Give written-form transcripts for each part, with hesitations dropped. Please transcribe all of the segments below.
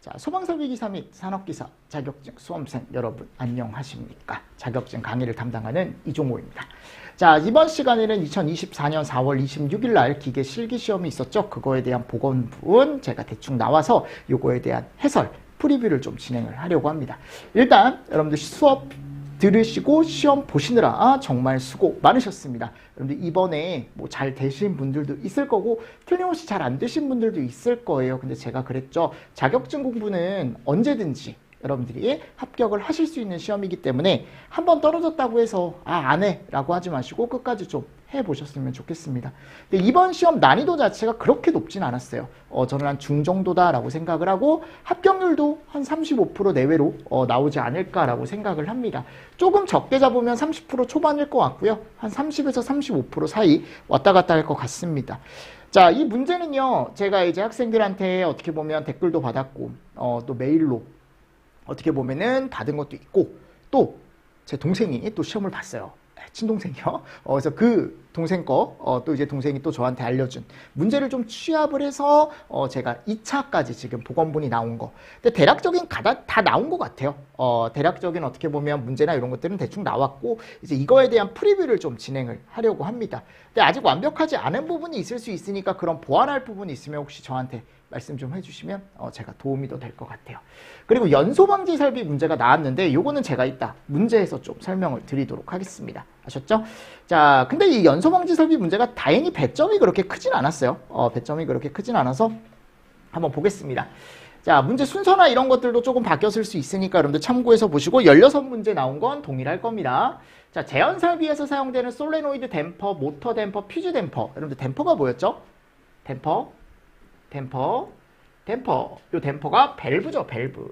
자, 소방설비기사 및 산업기사 자격증 수험생 여러분 안녕하십니까? 자격증 강의를 담당하는 이종호입니다. 자, 이번 시간에는 2024년 4월 26일 날 기계 실기시험이 있었죠. 그거에 대한 보건 부분 제가 대충 나와서 요거에 대한 해설, 프리뷰를 좀 진행을 하려고 합니다. 일단 여러분들 수업 들으시고 시험 보시느라 정말 수고 많으셨습니다. 여러분들 이번에 뭐 잘 되신 분들도 있을 거고 틀림없이 잘 안 되신 분들도 있을 거예요. 근데 제가 그랬죠. 자격증 공부는 언제든지 여러분들이 합격을 하실 수 있는 시험이기 때문에 한번 떨어졌다고 해서 안 해 라고 하지 마시고 끝까지 좀 해보셨으면 좋겠습니다. 근데 이번 시험 난이도 자체가 그렇게 높진 않았어요. 저는 한 중정도다라고 생각을 하고 합격률도 한 35% 내외로 나오지 않을까라고 생각을 합니다. 조금 적게 잡으면 30% 초반일 것 같고요. 한 30에서 35% 사이 왔다 갔다 할 것 같습니다. 자, 이 문제는요. 제가 이제 학생들한테 어떻게 보면 댓글도 받았고 또 메일로 어떻게 보면은 받은 것도 있고 또 제 동생이 또 시험을 봤어요. 친동생이요. 그래서 그 동생 거 또 이제 동생이 또 저한테 알려준 문제를 좀 취합을 해서 제가 2차까지 지금 보건본이 나온 거. 근데 대략적인 다 나온 것 같아요. 대략적인 어떻게 보면 문제나 이런 것들은 대충 나왔고 이제 이거에 대한 프리뷰를 좀 진행을 하려고 합니다. 근데 아직 완벽하지 않은 부분이 있을 수 있으니까 그런 보완할 부분이 있으면 혹시 저한테 말씀 좀 해주시면 제가 도움이 더 될 것 같아요. 그리고 연소방지 설비 문제가 나왔는데 요거는 제가 이따 문제에서 좀 설명을 드리도록 하겠습니다. 아셨죠? 자, 근데 이 연소방지 설비 문제가 다행히 배점이 그렇게 크진 않았어요. 배점이 그렇게 크진 않아서 한번 보겠습니다. 자, 문제 순서나 이런 것들도 조금 바뀌었을 수 있으니까 여러분들 참고해서 보시고 16문제 나온 건 동일할 겁니다. 자, 제연 설비에서 사용되는 솔레노이드 댐퍼, 모터 댐퍼, 퓨즈 댐퍼. 여러분들 댐퍼가 뭐였죠? 댐퍼. 요 댐퍼가 밸브죠, 밸브.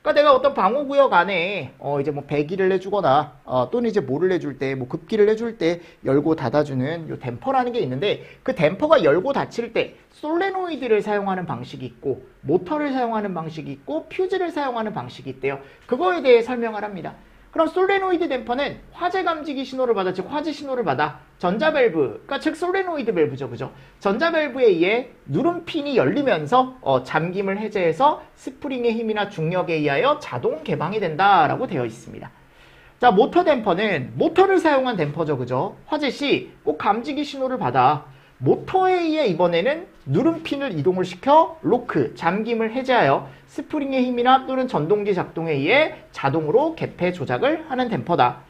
그러니까 내가 어떤 방호구역 안에 이제 뭐 배기를 해주거나 또는 이제 뭐를 해줄 때, 뭐 급기를 해줄 때 열고 닫아주는 요 댐퍼라는 게 있는데 그 댐퍼가 열고 닫힐 때 솔레노이드를 사용하는 방식이 있고 모터를 사용하는 방식이 있고 퓨즈를 사용하는 방식이 있대요. 그거에 대해 설명을 합니다. 그럼 솔레노이드 댐퍼는 화재 감지기 신호를 받아, 즉 화재 신호를 받아 전자밸브, 그러니까 즉 솔레노이드 밸브죠, 그죠? 전자밸브에 의해 누름핀이 열리면서 잠김을 해제해서 스프링의 힘이나 중력에 의하여 자동 개방이 된다라고 되어 있습니다. 자, 모터 댐퍼는 모터를 사용한 댐퍼죠, 그죠? 화재 시 꼭 감지기 신호를 받아 모터에 의해 이번에는 누름핀을 이동을 시켜 로크, 잠김을 해제하여 스프링의 힘이나 또는 전동기 작동에 의해 자동으로 개폐 조작을 하는 댐퍼다.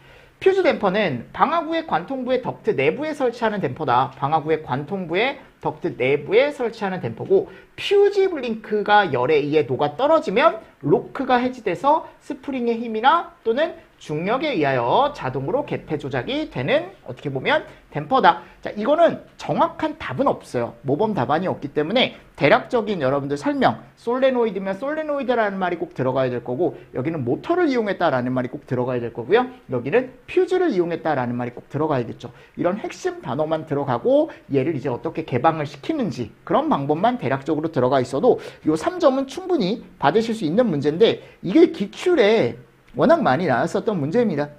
퓨즈 댐퍼는 방화구의 관통부의 덕트 내부에 설치하는 댐퍼다. 방화구의 관통부의 덕트 내부에 설치하는 댐퍼고 퓨즈 블링크가 열에 의해 녹아 떨어지면 로크가 해지돼서 스프링의 힘이나 또는 중력에 의하여 자동으로 개폐 조작이 되는 어떻게 보면 댐퍼다. 자, 이거는 정확한 답은 없어요. 모범 답안이 없기 때문에 대략적인 여러분들 설명, 솔레노이드면 솔레노이드라는 말이 꼭 들어가야 될 거고 여기는 모터를 이용했다라는 말이 꼭 들어가야 될 거고요. 여기는 퓨즈를 이용했다라는 말이 꼭 들어가야겠죠. 이런 핵심 단어만 들어가고 얘를 이제 어떻게 개방을 시키는지 그런 방법만 대략적으로 들어가 있어도 이 3점은 충분히 받으실 수 있는 문제인데 이게 기출에 워낙 많이 나왔었던 문제입니다.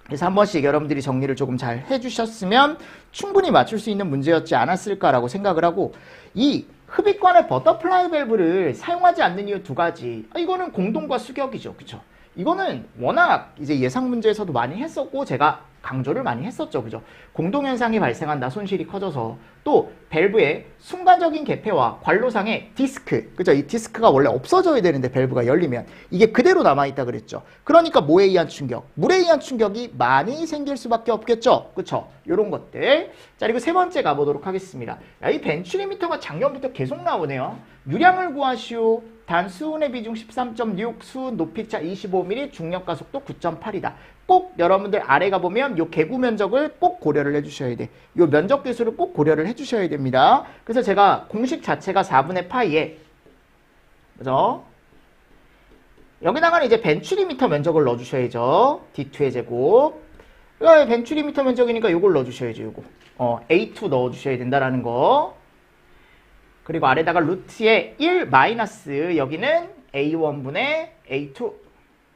그래서 한 번씩 여러분들이 정리를 조금 잘 해주셨으면 충분히 맞출 수 있는 문제였지 않았을까라고 생각을 하고 이 흡입관의 버터플라이 밸브를 사용하지 않는 이유 두 가지. 이거는 공동과 수격이죠. 그쵸? 이거는 워낙 이제 예상 문제에서도 많이 했었고 제가 강조를 많이 했었죠. 그죠? 공동현상이 발생한다. 손실이 커져서. 또 밸브의 순간적인 개폐와 관로상의 디스크. 그죠? 이 디스크가 원래 없어져야 되는데 밸브가 열리면 이게 그대로 남아있다 그랬죠. 그러니까 뭐에 의한 충격? 물에 의한 충격이 많이 생길 수밖에 없겠죠. 그쵸? 요런 것들. 자, 그리고 세 번째 가보도록 하겠습니다. 야, 이 벤츄리미터가 작년부터 계속 나오네요. 유량을 구하시오. 단 수은의 비중 13.6, 수은 높이차 25mm, 중력 가속도 9.8이다. 꼭 여러분들 아래 가보면 요 개구 면적을 꼭 고려를 해주셔야 돼. 요 면적 계수를 꼭 고려를 해주셔야 됩니다. 그래서 제가 공식 자체가 4분의 파이에 그죠? 여기다가는 이제 벤츄리미터 면적을 넣어주셔야죠. D2의 제곱. 벤츄리미터 면적이니까 요걸 넣어주셔야죠. 요거. A2 넣어주셔야 된다라는 거. 그리고 아래다가 루트의 1 마이너스 여기는 A1분의 A2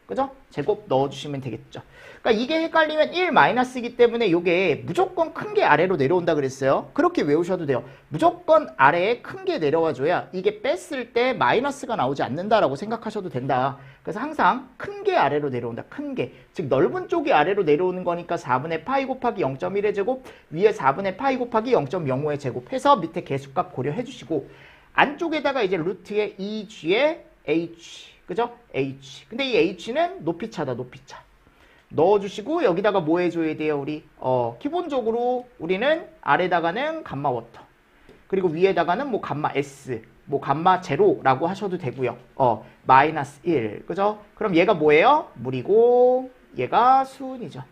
그죠? 제곱 넣어주시면 되겠죠. 그러니까 이게 헷갈리면 1 마이너스이기 때문에 이게 무조건 큰 게 아래로 내려온다 그랬어요. 그렇게 외우셔도 돼요. 무조건 아래에 큰 게 내려와줘야 이게 뺐을 때 마이너스가 나오지 않는다라고 생각하셔도 된다. 그래서 항상 큰 게 아래로 내려온다. 큰 게. 즉 넓은 쪽이 아래로 내려오는 거니까 4분의 파이 곱하기 0.1의 제곱 위에 4분의 파이 곱하기 0.05의 제곱 해서 밑에 개수값 고려해 주시고 안쪽에다가 이제 루트의 2g의 h 그죠? h. 근데 이 h는 높이차다. 높이차. 넣어주시고 여기다가 뭐 해줘야 돼요? 우리 기본적으로 우리는 아래다가는 감마 워터 그리고 위에다가는 뭐 감마 s 뭐 감마 제로라고 하셔도 되고요. 마이너스 1 그죠? 그럼 얘가 뭐예요? 물이고 얘가 수은이죠.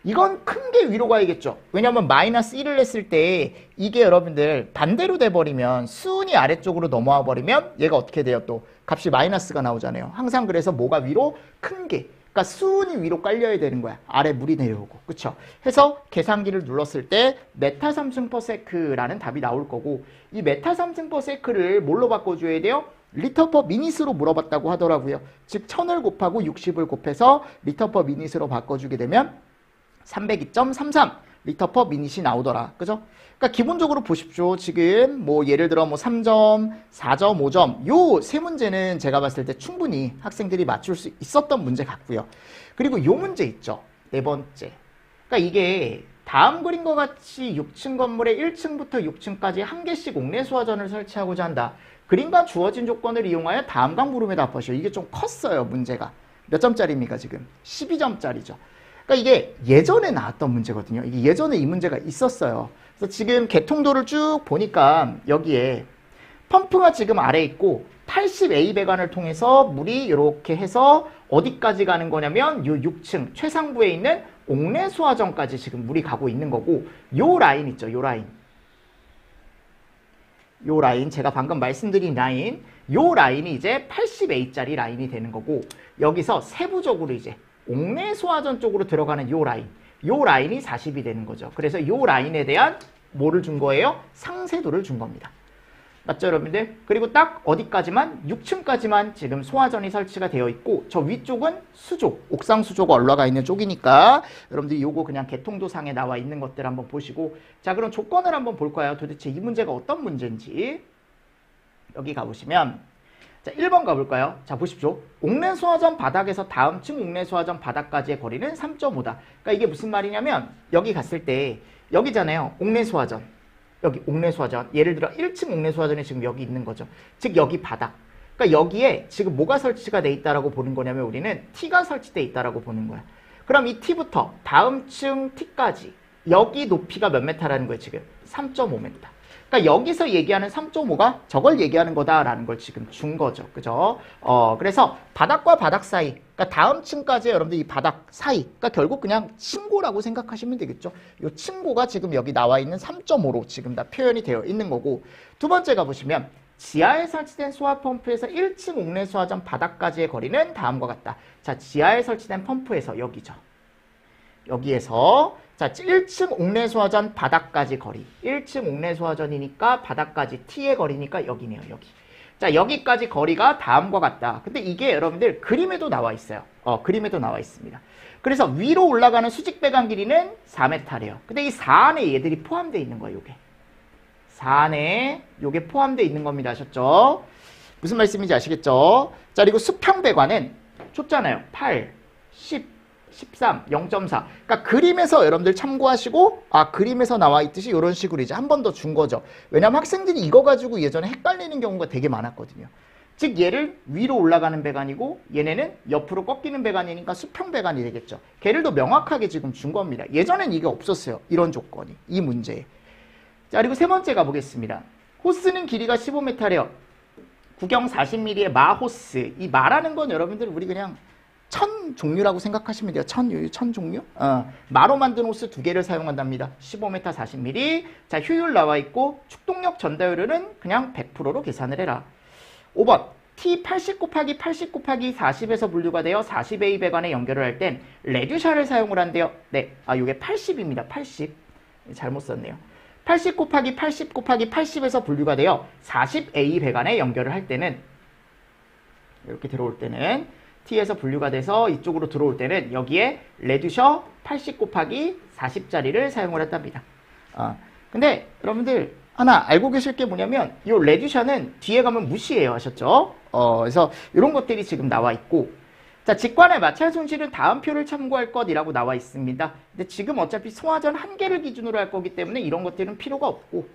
이건 큰 게 위로 가야겠죠. 왜냐면 마이너스 1을 했을 때 이게 여러분들 반대로 돼버리면 수은이 아래쪽으로 넘어와 버리면 얘가 어떻게 돼요? 또 값이 마이너스가 나오잖아요. 항상 그래서 뭐가 위로? 큰 게. 그러니까 수은이 위로 깔려야 되는 거야. 아래 물이 내려오고. 그쵸? 해서 계산기를 눌렀을 때 메타 3승 퍼 세크라는 답이 나올 거고 이 메타 3승 퍼 세크를 뭘로 바꿔줘야 돼요? 리터 퍼 미닛으로 물어봤다고 하더라고요. 즉 1000을 곱하고 60을 곱해서 리터 퍼 미닛으로 바꿔주게 되면 302.33 리터 퍼 미닛이 나오더라. 그죠? 그러니까 기본적으로 보십시오. 지금 뭐 예를 들어 뭐 3점, 4점, 5점 요 세 문제는 제가 봤을 때 충분히 학생들이 맞출 수 있었던 문제 같고요. 그리고 요 문제 있죠. 네 번째. 그러니까 이게 다음 그림과 같이 6층 건물의 1층부터 6층까지 한 개씩 옥내 수화전을 설치하고자 한다. 그림과 주어진 조건을 이용하여 다음각 물음에 답하시오. 이게 좀 컸어요. 문제가. 몇 점짜리입니까 지금? 12점짜리죠. 그러니까 이게 예전에 나왔던 문제거든요. 이게 예전에 이 문제가 있었어요. 그래서 지금 개통도를 쭉 보니까 여기에 펌프가 지금 아래에 있고 80A 배관을 통해서 물이 이렇게 해서 어디까지 가는 거냐면 요 6층 최상부에 있는 옥내 수화전까지 지금 물이 가고 있는 거고 요 라인 있죠. 요 라인. 요 라인 제가 방금 말씀드린 라인 요 라인이 이제 80A짜리 라인이 되는 거고 여기서 세부적으로 이제 옥내 소화전 쪽으로 들어가는 요 라인이 40이 되는 거죠. 그래서 요 라인에 대한 뭐를 준 거예요? 상세도를 준 겁니다. 맞죠 여러분들? 그리고 딱 어디까지만? 6층까지만 지금 소화전이 설치가 되어 있고 저 위쪽은 수조, 옥상 수조가 올라가 있는 쪽이니까 여러분들이 요거 그냥 개통도상에 나와 있는 것들 한번 보시고 자 그럼 조건을 한번 볼까요? 도대체 이 문제가 어떤 문제인지 여기 가보시면 자, 1번 가볼까요? 자, 보십시오. 옥내 소화전 바닥에서 다음 층 옥내 소화전 바닥까지의 거리는 3.5다. 그러니까 이게 무슨 말이냐면 여기 갔을 때 여기잖아요. 옥내 소화전. 여기 옥내 소화전. 예를 들어 1층 옥내 소화전이 지금 여기 있는 거죠. 즉 여기 바닥. 그러니까 여기에 지금 뭐가 설치가 돼 있다라고 보는 거냐면 우리는 T가 설치돼 있다라고 보는 거야. 그럼 이 T부터 다음 층 T까지 여기 높이가 몇 메타라는 거예요, 지금? 3.5m. 그러니까 여기서 얘기하는 3.5가 저걸 얘기하는 거다라는 걸 지금 준 거죠. 그죠? 그래서 바닥과 바닥 사이, 그러니까 다음 층까지 여러분들 이 바닥 사이, 그러니까 결국 그냥 층고라고 생각하시면 되겠죠. 이 층고가 지금 여기 나와 있는 3.5로 지금 다 표현이 되어 있는 거고 두 번째 가보시면 지하에 설치된 소화 펌프에서 1층 옥내 소화전 바닥까지의 거리는 다음과 같다. 자, 지하에 설치된 펌프에서 여기죠. 여기에서 자 1층 옥내 소화전 바닥까지 거리 1층 옥내 소화전이니까 바닥까지 T의 거리니까 여기네요. 여기. 자 여기까지 거리가 다음과 같다. 근데 이게 여러분들 그림에도 나와 있어요. 그림에도 나와 있습니다. 그래서 위로 올라가는 수직 배관 길이는 4m래요. 근데 이 4 안에 얘들이 포함되어 있는 거예요. 요게 4 안에 요게 포함되어 있는 겁니다. 아셨죠? 무슨 말씀인지 아시겠죠? 자 그리고 수평 배관은 줬잖아요. 8, 10 13, 0.4. 그러니까 그림에서 여러분들 참고하시고 그림에서 나와 있듯이 이런 식으로 이제 한 번 더 준 거죠. 왜냐하면 학생들이 이거 가지고 예전에 헷갈리는 경우가 되게 많았거든요. 즉 얘를 위로 올라가는 배관이고 얘네는 옆으로 꺾이는 배관이니까 수평 배관이 되겠죠. 걔를 더 명확하게 지금 준 겁니다. 예전엔 이게 없었어요. 이런 조건이. 이 문제에. 자 그리고 세 번째 가보겠습니다. 호스는 길이가 15m래요. 구경 40mm의 마호스. 이 마라는 건 여러분들 우리 그냥 천 종류라고 생각하시면 돼요. 천 종류? 마로 만든 호스 2개를 사용한답니다. 15m 40mm. 자, 효율 나와 있고 축동력 전달율은 그냥 100%로 계산을 해라. 5번. T 80 곱하기 80 곱하기 40에서 분류가 되어 40A 배관에 연결을 할 땐 레듀샤를 사용을 한대요. 네. 이게 80입니다. 80. 잘못 썼네요. 80 곱하기 80 곱하기 80에서 분류가 되어 40A 배관에 연결을 할 때는 이렇게 들어올 때는 t에서 분류가 돼서 이쪽으로 들어올 때는 여기에 레듀셔 80 곱하기 40짜리를 사용을 한답니다. 근데 여러분들 하나 알고 계실 게 뭐냐면 이 레듀셔는 뒤에 가면 무시해요 하셨죠? 그래서 이런 것들이 지금 나와 있고, 자, 직관의 마찰 손실은 다음 표를 참고할 것이라고 나와 있습니다. 근데 지금 어차피 소화전 한 개를 기준으로 할 거기 때문에 이런 것들은 필요가 없고,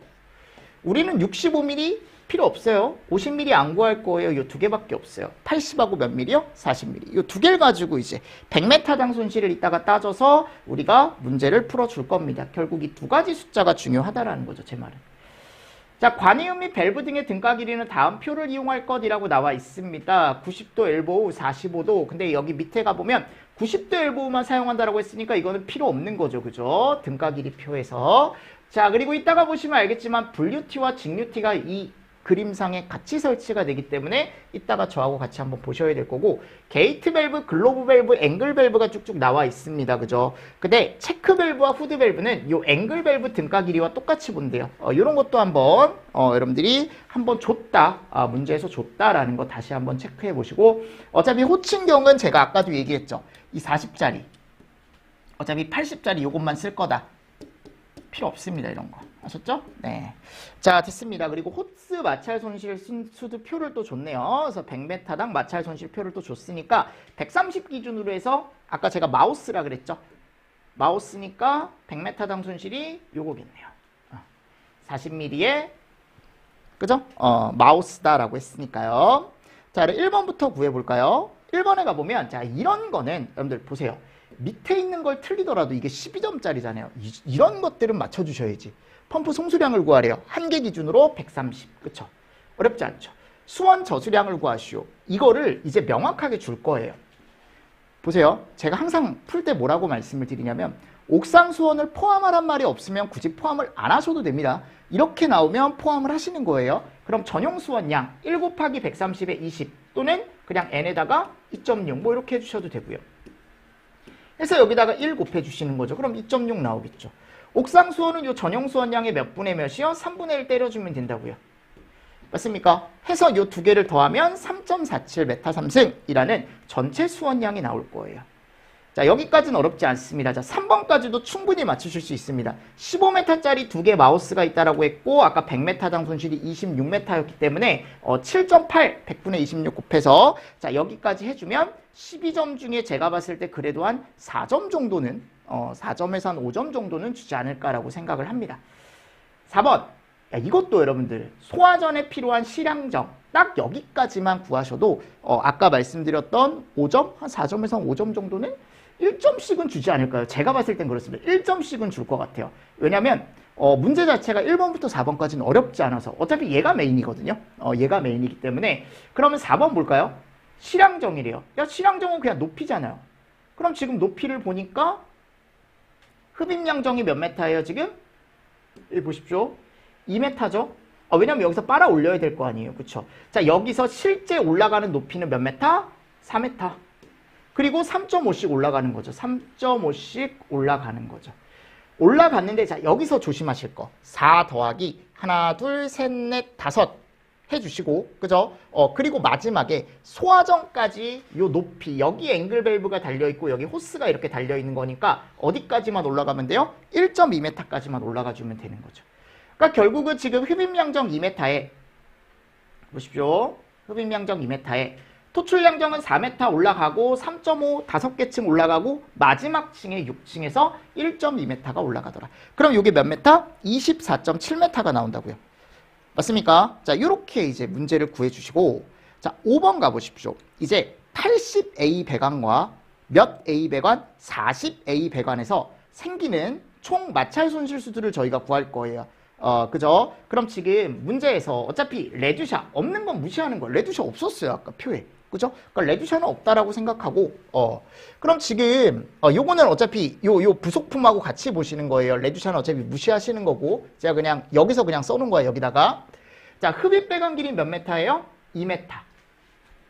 우리는 65mm 필요 없어요. 50mm 안 구할 거예요. 이 두 개밖에 없어요. 80하고 몇 mm요? 40mm. 이 두 개를 가지고 이제 100m당 손실을 이따가 따져서 우리가 문제를 풀어줄 겁니다. 결국 이 두 가지 숫자가 중요하다라는 거죠, 제 말은. 자, 관이음 및 밸브 등의 등가 길이는 다음 표를 이용할 것이라고 나와 있습니다. 90도 엘보우, 45도. 근데 여기 밑에 가보면 90도 엘보우만 사용한다라고 했으니까 이거는 필요 없는 거죠. 그죠? 등가 길이 표에서. 자, 그리고 이따가 보시면 알겠지만 분류티와 직류티가 이 그림상에 같이 설치가 되기 때문에 이따가 저하고 같이 한번 보셔야 될 거고, 게이트 밸브, 글로브 밸브, 앵글 밸브가 쭉쭉 나와 있습니다. 그죠? 근데 체크 밸브와 후드 밸브는 이 앵글 밸브 등가 길이와 똑같이 본대요. 이런 것도 한번 여러분들이 한번 줬다, 문제에서 줬다라는 거 다시 한번 체크해 보시고, 어차피 호칭경은 제가 아까도 얘기했죠. 이 40짜리 어차피 80짜리 요것만 쓸 거다. 필요 없습니다. 이런 거. 아셨죠? 네. 자, 됐습니다. 그리고 호스 마찰 손실 수도 표를 또 줬네요. 그래서 100m당 마찰 손실 표를 또 줬으니까 130 기준으로 해서 아까 제가 마우스라 그랬죠? 마우스니까 100m당 손실이 요거겠네요. 40mm에 그죠? 마우스다라고 했으니까요. 자, 1번부터 구해볼까요? 1번에 가보면 자, 이런 거는 여러분들 보세요. 밑에 있는 걸 틀리더라도 이게 12점짜리잖아요. 이런 것들은 맞춰주셔야지. 펌프 송수량을 구하래요. 한 개 기준으로 130. 그쵸? 어렵지 않죠? 수원 저수량을 구하시오. 이거를 이제 명확하게 줄 거예요. 보세요. 제가 항상 풀 때 뭐라고 말씀을 드리냐면 옥상 수원을 포함하란 말이 없으면 굳이 포함을 안 하셔도 됩니다. 이렇게 나오면 포함을 하시는 거예요. 그럼 전용 수원량 1 곱하기 130에 20 또는 그냥 n에다가 2.6 뭐 이렇게 해주셔도 되고요. 해서 여기다가 1 곱해 주시는 거죠. 그럼 2.6 나오겠죠. 옥상 수원은 요 전용 수원량의 몇 분의 몇이요? 3분의 1 때려주면 된다고요. 맞습니까? 해서 요 두 개를 더하면 3.47m 3승이라는 전체 수원량이 나올 거예요. 자, 여기까지는 어렵지 않습니다. 자, 3번까지도 충분히 맞추실 수 있습니다. 15m짜리 두 개 마우스가 있다라고 했고 아까 100m당 손실이 26m였기 때문에 7.8 100분의 26 곱해서 자, 여기까지 해주면 12점 중에 제가 봤을 때 그래도 한 4점 정도는 4점에서 한 5점 정도는 주지 않을까라고 생각을 합니다. 4번. 야, 이것도 여러분들 소화전에 필요한 실량정 딱 여기까지만 구하셔도 아까 말씀드렸던 5점? 한 4점에서 한 5점 정도는 1점씩은 주지 않을까요? 제가 봤을 땐 그렇습니다. 1점씩은 줄 것 같아요. 왜냐면 문제 자체가 1번부터 4번까지는 어렵지 않아서 어차피 얘가 메인이거든요. 얘가 메인이기 때문에 그러면 4번 볼까요? 실량정이래요. 야, 실량정은 그냥 높이잖아요. 그럼 지금 높이를 보니까 흡입량정이 몇 메타예요 지금? 여기 보십시오. 2m죠? 왜냐면 여기서 빨아 올려야 될 거 아니에요. 그쵸? 자, 여기서 실제 올라가는 높이는 몇 메타? 4m. 그리고 3.5씩 올라가는 거죠. 3.5씩 올라가는 거죠. 올라갔는데 자, 여기서 조심하실 거. 4 더하기 하나, 둘, 셋, 넷, 다섯 해주시고, 그죠? 그리고 마지막에 소화전까지 요 높이, 여기 앵글 밸브가 달려있고 여기 호스가 이렇게 달려있는 거니까 어디까지만 올라가면 돼요? 1.2m까지만 올라가주면 되는 거죠. 그러니까 결국은 지금 흡입량정 2m에 보십시오. 흡입량정 2m에 토출량정은 4m 올라가고 3.5 5개 층 올라가고 마지막 층에 6층에서 1.2m가 올라가더라. 그럼 이게 몇 메타? 24.7m가 나온다고요. 맞습니까? 자, 이렇게 이제 문제를 구해주시고 자, 5번 가보십시오. 이제 80A 배관과 몇 A 배관? 40A 배관에서 생기는 총 마찰 손실 수들을 저희가 구할 거예요. 그죠? 그럼 지금 문제에서 어차피 레듀샤 없는 건 무시하는 거. 레듀샤 없었어요. 아까 표에. 그죠? 그러니까 레듀샤는 없다라고 생각하고 그럼 지금 요거는 어차피 요 부속품하고 같이 보시는 거예요. 레듀샤는 어차피 무시하시는 거고 제가 그냥 여기서 그냥 써놓은 거예요. 여기다가 자, 흡입 배관 길이 몇 메타예요? 2m.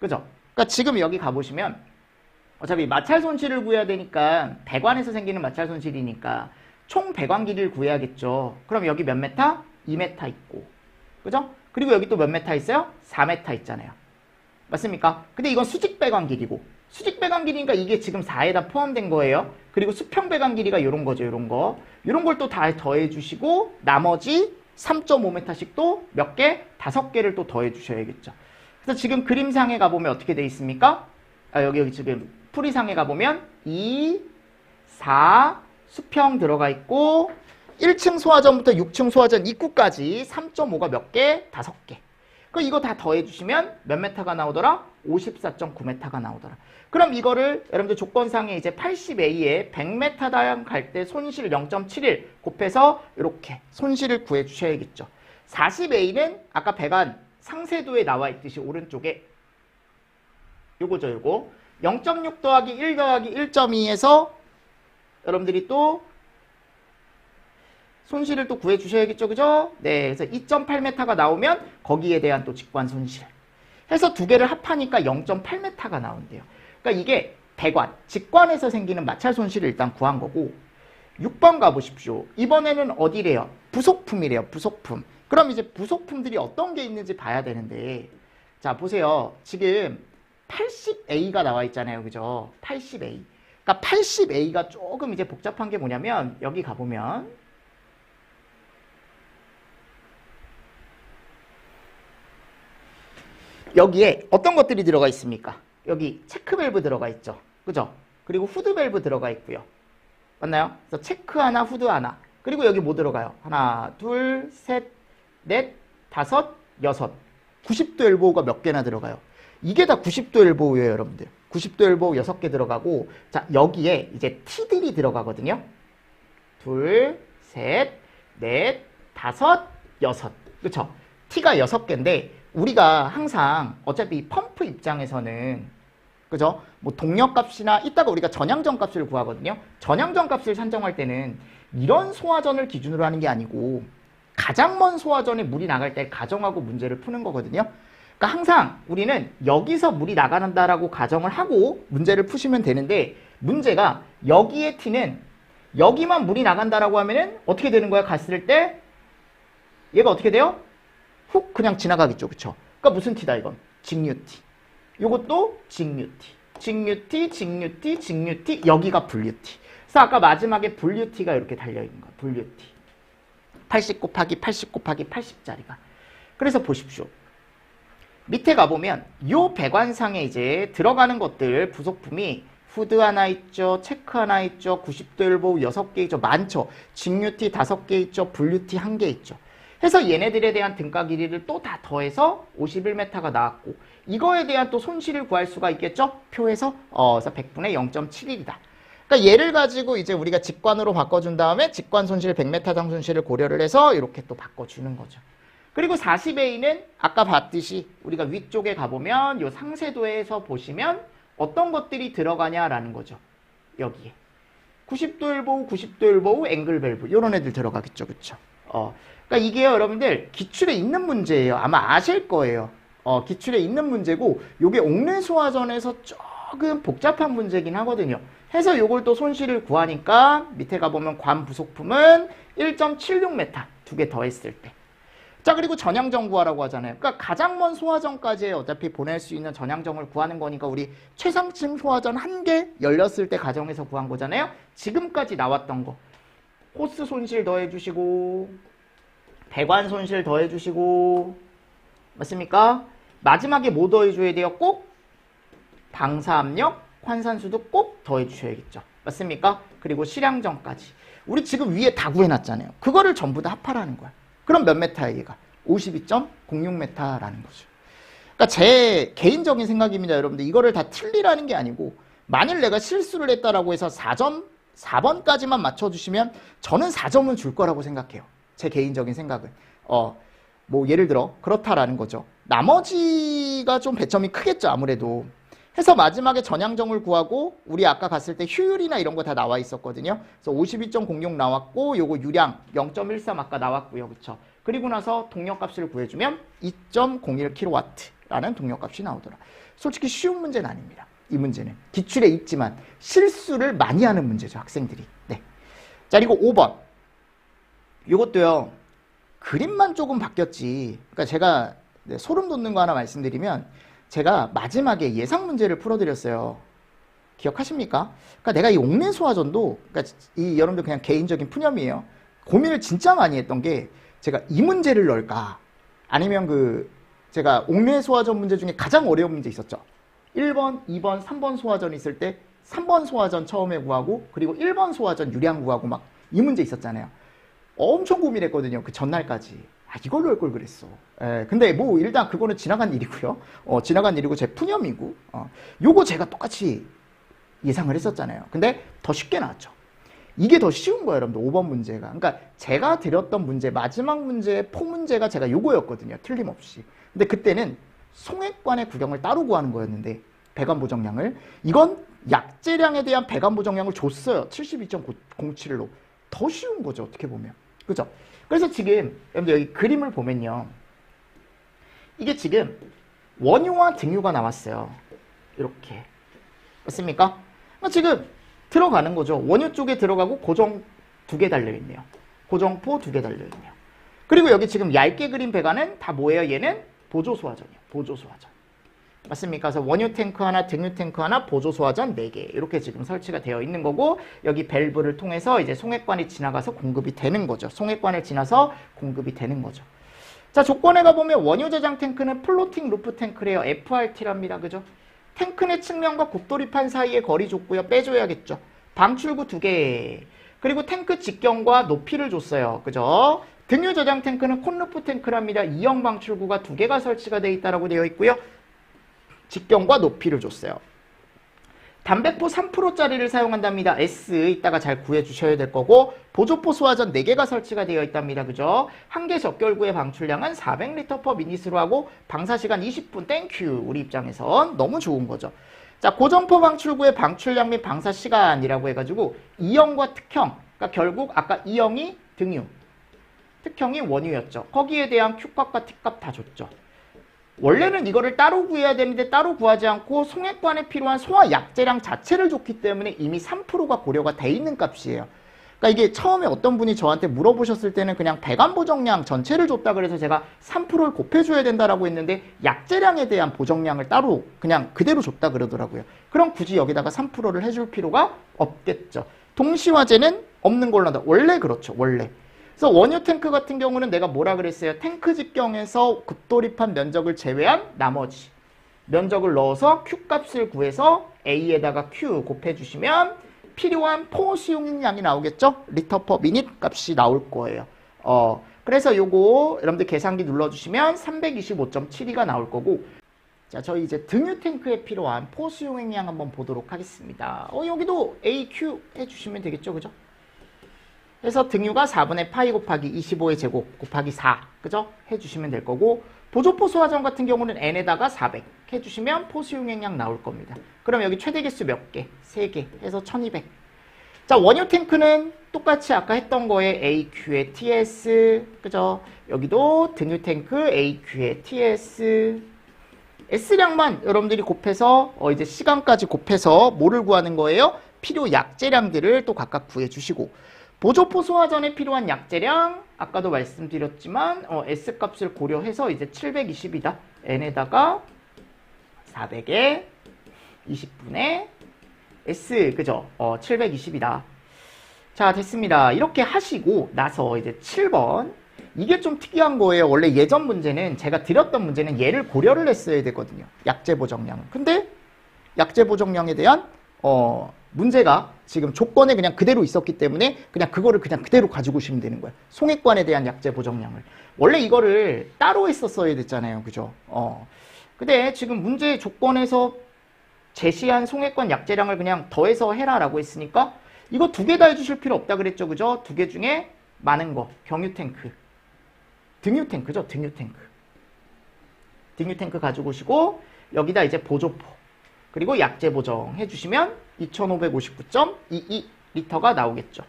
그죠? 그러니까 지금 여기 가보시면 어차피 마찰 손실을 구해야 되니까 배관에서 생기는 마찰 손실이니까 총 배관 길이를 구해야겠죠. 그럼 여기 몇 메타? 2m 있고. 그죠? 그리고 여기 또 몇 메타 있어요? 4m 있잖아요. 맞습니까? 근데 이건 수직 배관 길이고 수직 배관 길이니까 이게 지금 4에 다 포함된 거예요. 그리고 수평 배관 길이가 이런 거죠. 이런 거. 이런 걸 또 다 더해 주시고 나머지 3.5m씩 또 몇 개? 5개를 또 더해 주셔야겠죠. 그래서 지금 그림상에 가보면 어떻게 돼 있습니까? 여기 지금 풀이상에 가보면 2, 4 수평 들어가 있고 1층 소화전부터 6층 소화전 입구까지 3.5가 몇 개? 5개. 그 이거 다 더해 주시면 몇 메타가 나오더라? 54.9m가 나오더라. 그럼 이거를 여러분들 조건상에 이제 80A에 100m당 갈 때 손실 0.71 곱해서 이렇게 손실을 구해 주셔야겠죠. 40A는 아까 배관 상세도에 나와 있듯이 오른쪽에 요거죠, 요거. 0.6 더하기 1 더하기 1.2에서 여러분들이 또 손실을 또 구해 주셔야겠죠, 그죠? 네, 그래서 2.8m가 나오면 거기에 대한 또 직관 손실. 해서 두 개를 합하니까 0.8m가 나온대요. 그러니까 이게 배관, 직관에서 생기는 마찰 손실을 일단 구한 거고 6번 가보십시오. 이번에는 어디래요? 부속품이래요, 부속품. 그럼 이제 부속품들이 어떤 게 있는지 봐야 되는데 자, 보세요. 지금 80A가 나와 있잖아요, 그죠? 80A. 그러니까 80A가 조금 이제 복잡한 게 뭐냐면 여기 가보면 여기에 어떤 것들이 들어가 있습니까? 여기 체크 밸브 들어가 있죠. 그죠? 그리고 후드 밸브 들어가 있고요. 맞나요? 그래서 체크 하나, 후드 하나. 그리고 여기 뭐 들어가요? 하나, 둘, 셋, 넷, 다섯, 여섯. 90도 엘보우가 몇 개나 들어가요? 이게 다 90도 엘보우예요, 여러분들. 90도 엘보우 6개 들어가고 자, 여기에 이제 T들이 들어가거든요. 둘, 셋, 넷, 다섯, 여섯. 그쵸? T가 6개인데 우리가 항상 어차피 펌프 입장에서는 그죠? 뭐 동력값이나 이따가 우리가 전향전 값을 구하거든요. 전향전 값을 산정할 때는 이런 소화전을 기준으로 하는 게 아니고 가장 먼 소화전에 물이 나갈 때 가정하고 문제를 푸는 거거든요. 그러니까 항상 우리는 여기서 물이 나간다라고 가정을 하고 문제를 푸시면 되는데 문제가 여기에 T는 여기만 물이 나간다라고 하면은 어떻게 되는 거야? 갔을 때 얘가 어떻게 돼요? 훅 그냥 지나가겠죠. 그쵸? 그러니까 무슨 T다 이건? 직류-T. 요것도 직류-T. 직류-T, 직류-T, 직류-T. 여기가 분류-T. 그래서 아까 마지막에 분류-T가 이렇게 달려있는 거야. 분류-T. 80 곱하기 80 곱하기 80짜리가. 그래서 보십시오. 밑에 가보면 요 배관상에 이제 들어가는 것들 부속품이 후드 하나 있죠. 체크 하나 있죠. 90도 엘보우 6개 있죠. 많죠. 직류-T 5개 있죠. 분류-T 1개 있죠. 해서 얘네들에 대한 등가 길이를 또 다 더해서 51m가 나왔고 이거에 대한 또 손실을 구할 수가 있겠죠? 표에서 그래서 100분의 0.71이다. 그러니까 얘를 가지고 이제 우리가 직관으로 바꿔준 다음에 직관 손실 100m당 손실을 고려를 해서 이렇게 또 바꿔주는 거죠. 그리고 40A는 아까 봤듯이 우리가 위쪽에 가보면 요 상세도에서 보시면 어떤 것들이 들어가냐라는 거죠. 여기에 90도 엘보우, 90도 엘보우, 앵글 밸브 이런 애들 들어가겠죠, 그렇죠? 그러니까 이게 여러분들 기출에 있는 문제예요. 아마 아실 거예요. 기출에 있는 문제고 요게 옥내 소화전에서 조금 복잡한 문제긴 하거든요. 해서 요걸 또 손실을 구하니까 밑에 가보면 관 부속품은 1.76m 두 개 더했을 때. 자, 그리고 전향정 구하라고 하잖아요. 그러니까 가장 먼 소화전까지 어차피 보낼 수 있는 전향정을 구하는 거니까 우리 최상층 소화전 한 개 열렸을 때 가정에서 구한 거잖아요. 지금까지 나왔던 거. 호스 손실 더해주시고 배관 손실 더해주시고 맞습니까? 마지막에 뭐 더해줘야 돼요? 꼭 방사압력, 환산수도 꼭 더해주셔야겠죠. 맞습니까? 그리고 실향정까지. 우리 지금 위에 다 구해놨잖아요. 그거를 전부 다 합하라는 거야. 그럼 몇 메타야 얘가? 52.06m라는 거죠. 그러니까 제 개인적인 생각입니다. 여러분들 이거를 다 틀리라는 게 아니고 만일 내가 실수를 했다라고 해서 4번까지만 맞춰주시면 저는 4점은 줄 거라고 생각해요. 제 개인적인 생각은. 뭐 예를 들어 그렇다라는 거죠. 나머지가 좀 배점이 크겠죠, 아무래도. 해서 마지막에 전향정을 구하고 우리 아까 갔을 때 효율이나 이런 거 다 나와 있었거든요. 그래서 52.06 나왔고 요거 유량 0.13 아까 나왔고요. 그쵸? 그리고 나서 동력값을 구해주면 2.01kW라는 동력값이 나오더라. 솔직히 쉬운 문제는 아닙니다. 이 문제는. 기출에 있지만 실수를 많이 하는 문제죠, 학생들이. 네. 자, 그리고 5번. 요것도요. 그림만 조금 바뀌었지. 그러니까 제가 소름 돋는 거 하나 말씀드리면 제가 마지막에 예상 문제를 풀어드렸어요. 기억하십니까? 그러니까 내가 이 옥내소화전도, 그러니까 이 여러분들 그냥 개인적인 푸념이에요. 고민을 진짜 많이 했던 게 제가 이 문제를 넣을까? 아니면 제가 옥내소화전 문제 중에 가장 어려운 문제 있었죠. 1번, 2번, 3번 소화전 있을 때 3번 소화전 처음에 구하고 그리고 1번 소화전 유량 구하고 막 이 문제 있었잖아요. 엄청 고민했거든요. 그 전날까지. 이걸로 넣을 걸 그랬어. 근데 뭐 일단 그거는 지나간 일이고요. 지나간 일이고 제 푸념이고. 요거 제가 똑같이 예상을 했었잖아요. 근데 더 쉽게 나왔죠. 이게 더 쉬운 거예요, 여러분들. 5번 문제가. 그러니까 제가 드렸던 문제, 마지막 문제의 포 문제가 제가 요거였거든요. 틀림없이. 근데 그때는 송액관의 구경을 따로 구하는 거였는데 배관 보정량을. 이건 약재량에 대한 배관 보정량을 줬어요. 72.07로. 더 쉬운 거죠, 어떻게 보면. 그죠? 그래서 지금 여러분들 여기 그림을 보면요. 이게 지금 원유와 등유가 나왔어요. 이렇게. 맞습니까? 그러니까 지금 들어가는 거죠. 원유 쪽에 들어가고 고정 2개 달려있네요. 고정포 2개 달려있네요. 그리고 여기 지금 얇게 그린 배관은 다 뭐예요? 얘는 보조소화전이에요. 보조소화전. 맞습니까? 그래서 원유 탱크 하나, 등유 탱크 하나, 보조소화전 4개. 이렇게 지금 설치가 되어 있는 거고, 여기 밸브를 통해서 이제 송액관이 지나가서 공급이 되는 거죠. 송액관을 지나서 공급이 되는 거죠. 자, 조건에 가보면 원유 저장 탱크는 플로팅 루프 탱크래요. FRT랍니다. 그죠? 탱크 내 측면과 곡돌이판 사이의 거리 줬고요. 빼줘야겠죠. 방출구 2개. 그리고 탱크 직경과 높이를 줬어요. 그죠? 등유 저장 탱크는 콘루프 탱크랍니다. 2형 방출구가 2개가 설치가 되어 있다고 되어 있고요. 직경과 높이를 줬어요. 담배포 3%짜리를 사용한답니다. S 이따가 잘 구해주셔야 될 거고, 보조포 소화전 4개가 설치가 되어 있답니다. 그죠? 한 개 적결구의 방출량은 400L per minute로 하고 방사시간 20분 땡큐. 우리 입장에선 너무 좋은 거죠. 자, 고정포 방출구의 방출량 및 방사시간이라고 해가지고 2형과 특형, 그러니까 결국 아까 2형이 등유, 특형이 원유였죠. 거기에 대한 Q값과 T값 다 줬죠. 원래는 이거를 따로 구해야 되는데 따로 구하지 않고 송액관에 필요한 소화 약재량 자체를 줬기 때문에 이미 3%가 고려가 돼 있는 값이에요. 그러니까 이게 처음에 어떤 분이 저한테 물어보셨을 때는 그냥 배관 보정량 전체를 줬다 그래서 제가 3%를 곱해줘야 된다라고 했는데 약재량에 대한 보정량을 따로 그냥 그대로 줬다 그러더라고요. 그럼 굳이 여기다가 3%를 해줄 필요가 없겠죠. 동시화재는 없는 걸로 한다. 원래 그렇죠. 원래. 그래서 원유 탱크 같은 경우는 내가 뭐라 그랬어요? 탱크 직경에서 급돌입한 면적을 제외한 나머지 면적을 넣어서 Q값을 구해서 A에다가 Q 곱해주시면 필요한 포 수용량이 나오겠죠? 리터 퍼 미닛 값이 나올 거예요. 그래서 요거 여러분들 계산기 눌러주시면 325.72가 나올 거고, 자, 저희 이제 등유 탱크에 필요한 포 수용량 한번 보도록 하겠습니다. 여기도 AQ 해주시면 되겠죠? 그죠? 그래서 등유가 4분의 파이 곱하기 25의 제곱 곱하기 4, 그죠? 해주시면 될 거고, 보조포 소화전 같은 경우는 n에다가 400 해주시면 포 수용량 나올 겁니다. 그럼 여기 최대 개수 몇 개? 3개 해서 1200. 자, 원유 탱크는 똑같이 아까 했던 거에 AQ에 TS, 그죠? 여기도 등유 탱크 AQ에 TS. S량만 여러분들이 곱해서 이제 시간까지 곱해서 뭐를 구하는 거예요? 필요 약재량들을 또 각각 구해주시고, 보조포 소화전에 필요한 약재량 아까도 말씀드렸지만 S값을 고려해서 이제 720이다. N에다가 400에 20분의 S, 그죠? 720이다. 자, 됐습니다. 이렇게 하시고 나서 이제 7번. 이게 좀 특이한 거예요. 원래 예전 문제는 제가 드렸던 문제는 얘를 고려를 했어야 되거든요. 약재 보정량을. 근데 약재 보정량에 대한 문제가 지금 조건에 그냥 그대로 있었기 때문에 그냥 그거를 그냥 그대로 가지고 오시면 되는 거예요. 송액관에 대한 약재 보정량을. 원래 이거를 따로 했었어야 됐잖아요. 그죠? 근데 지금 문제 조건에서 제시한 송액관 약재량을 그냥 더해서 해라라고 했으니까 이거 2개 다 해주실 필요 없다 그랬죠. 그죠? 2개 중에 많은 거. 경유 탱크. 등유 탱크죠. 등유 탱크. 등유 탱크 가지고 오시고 여기다 이제 보조포. 그리고 약재 보정 해주시면 2559.22리터가 나오겠죠.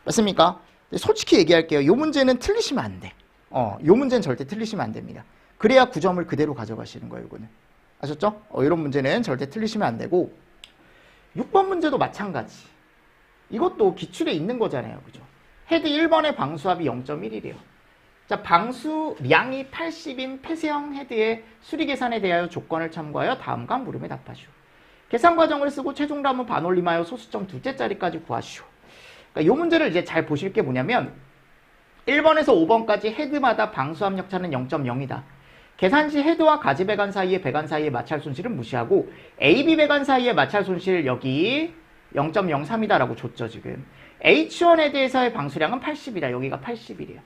맞습니까? 솔직히 얘기할게요. 이 문제는 틀리시면 안 돼. 이 문제는 절대 틀리시면 안 됩니다. 그래야 9점을 그대로 가져가시는 거예요. 이거는. 아셨죠? 이런 문제는 절대 틀리시면 안 되고 6번 문제도 마찬가지. 이것도 기출에 있는 거잖아요. 그죠? 헤드 1번의 방수압이 0.1이래요. 자, 방수량이 80인 폐쇄형 헤드의 수리 계산에 대하여 조건을 참고하여 다음과 물음에 답하시오. 계산 과정을 쓰고 최종답은 반올림하여 소수점 둘째 자리까지 구하시오. 그러니까 이 문제를 이제 잘 보실 게 뭐냐면 1번에서 5번까지 헤드마다 방수 압력차는 0.0이다. 계산 시 헤드와 가지 배관 사이의 마찰 손실은 무시하고 AB 배관 사이의 마찰 손실 여기 0.03이다라고 줬죠 지금. H1 헤드에서의 방수량은 80이다. 여기가 81이에요.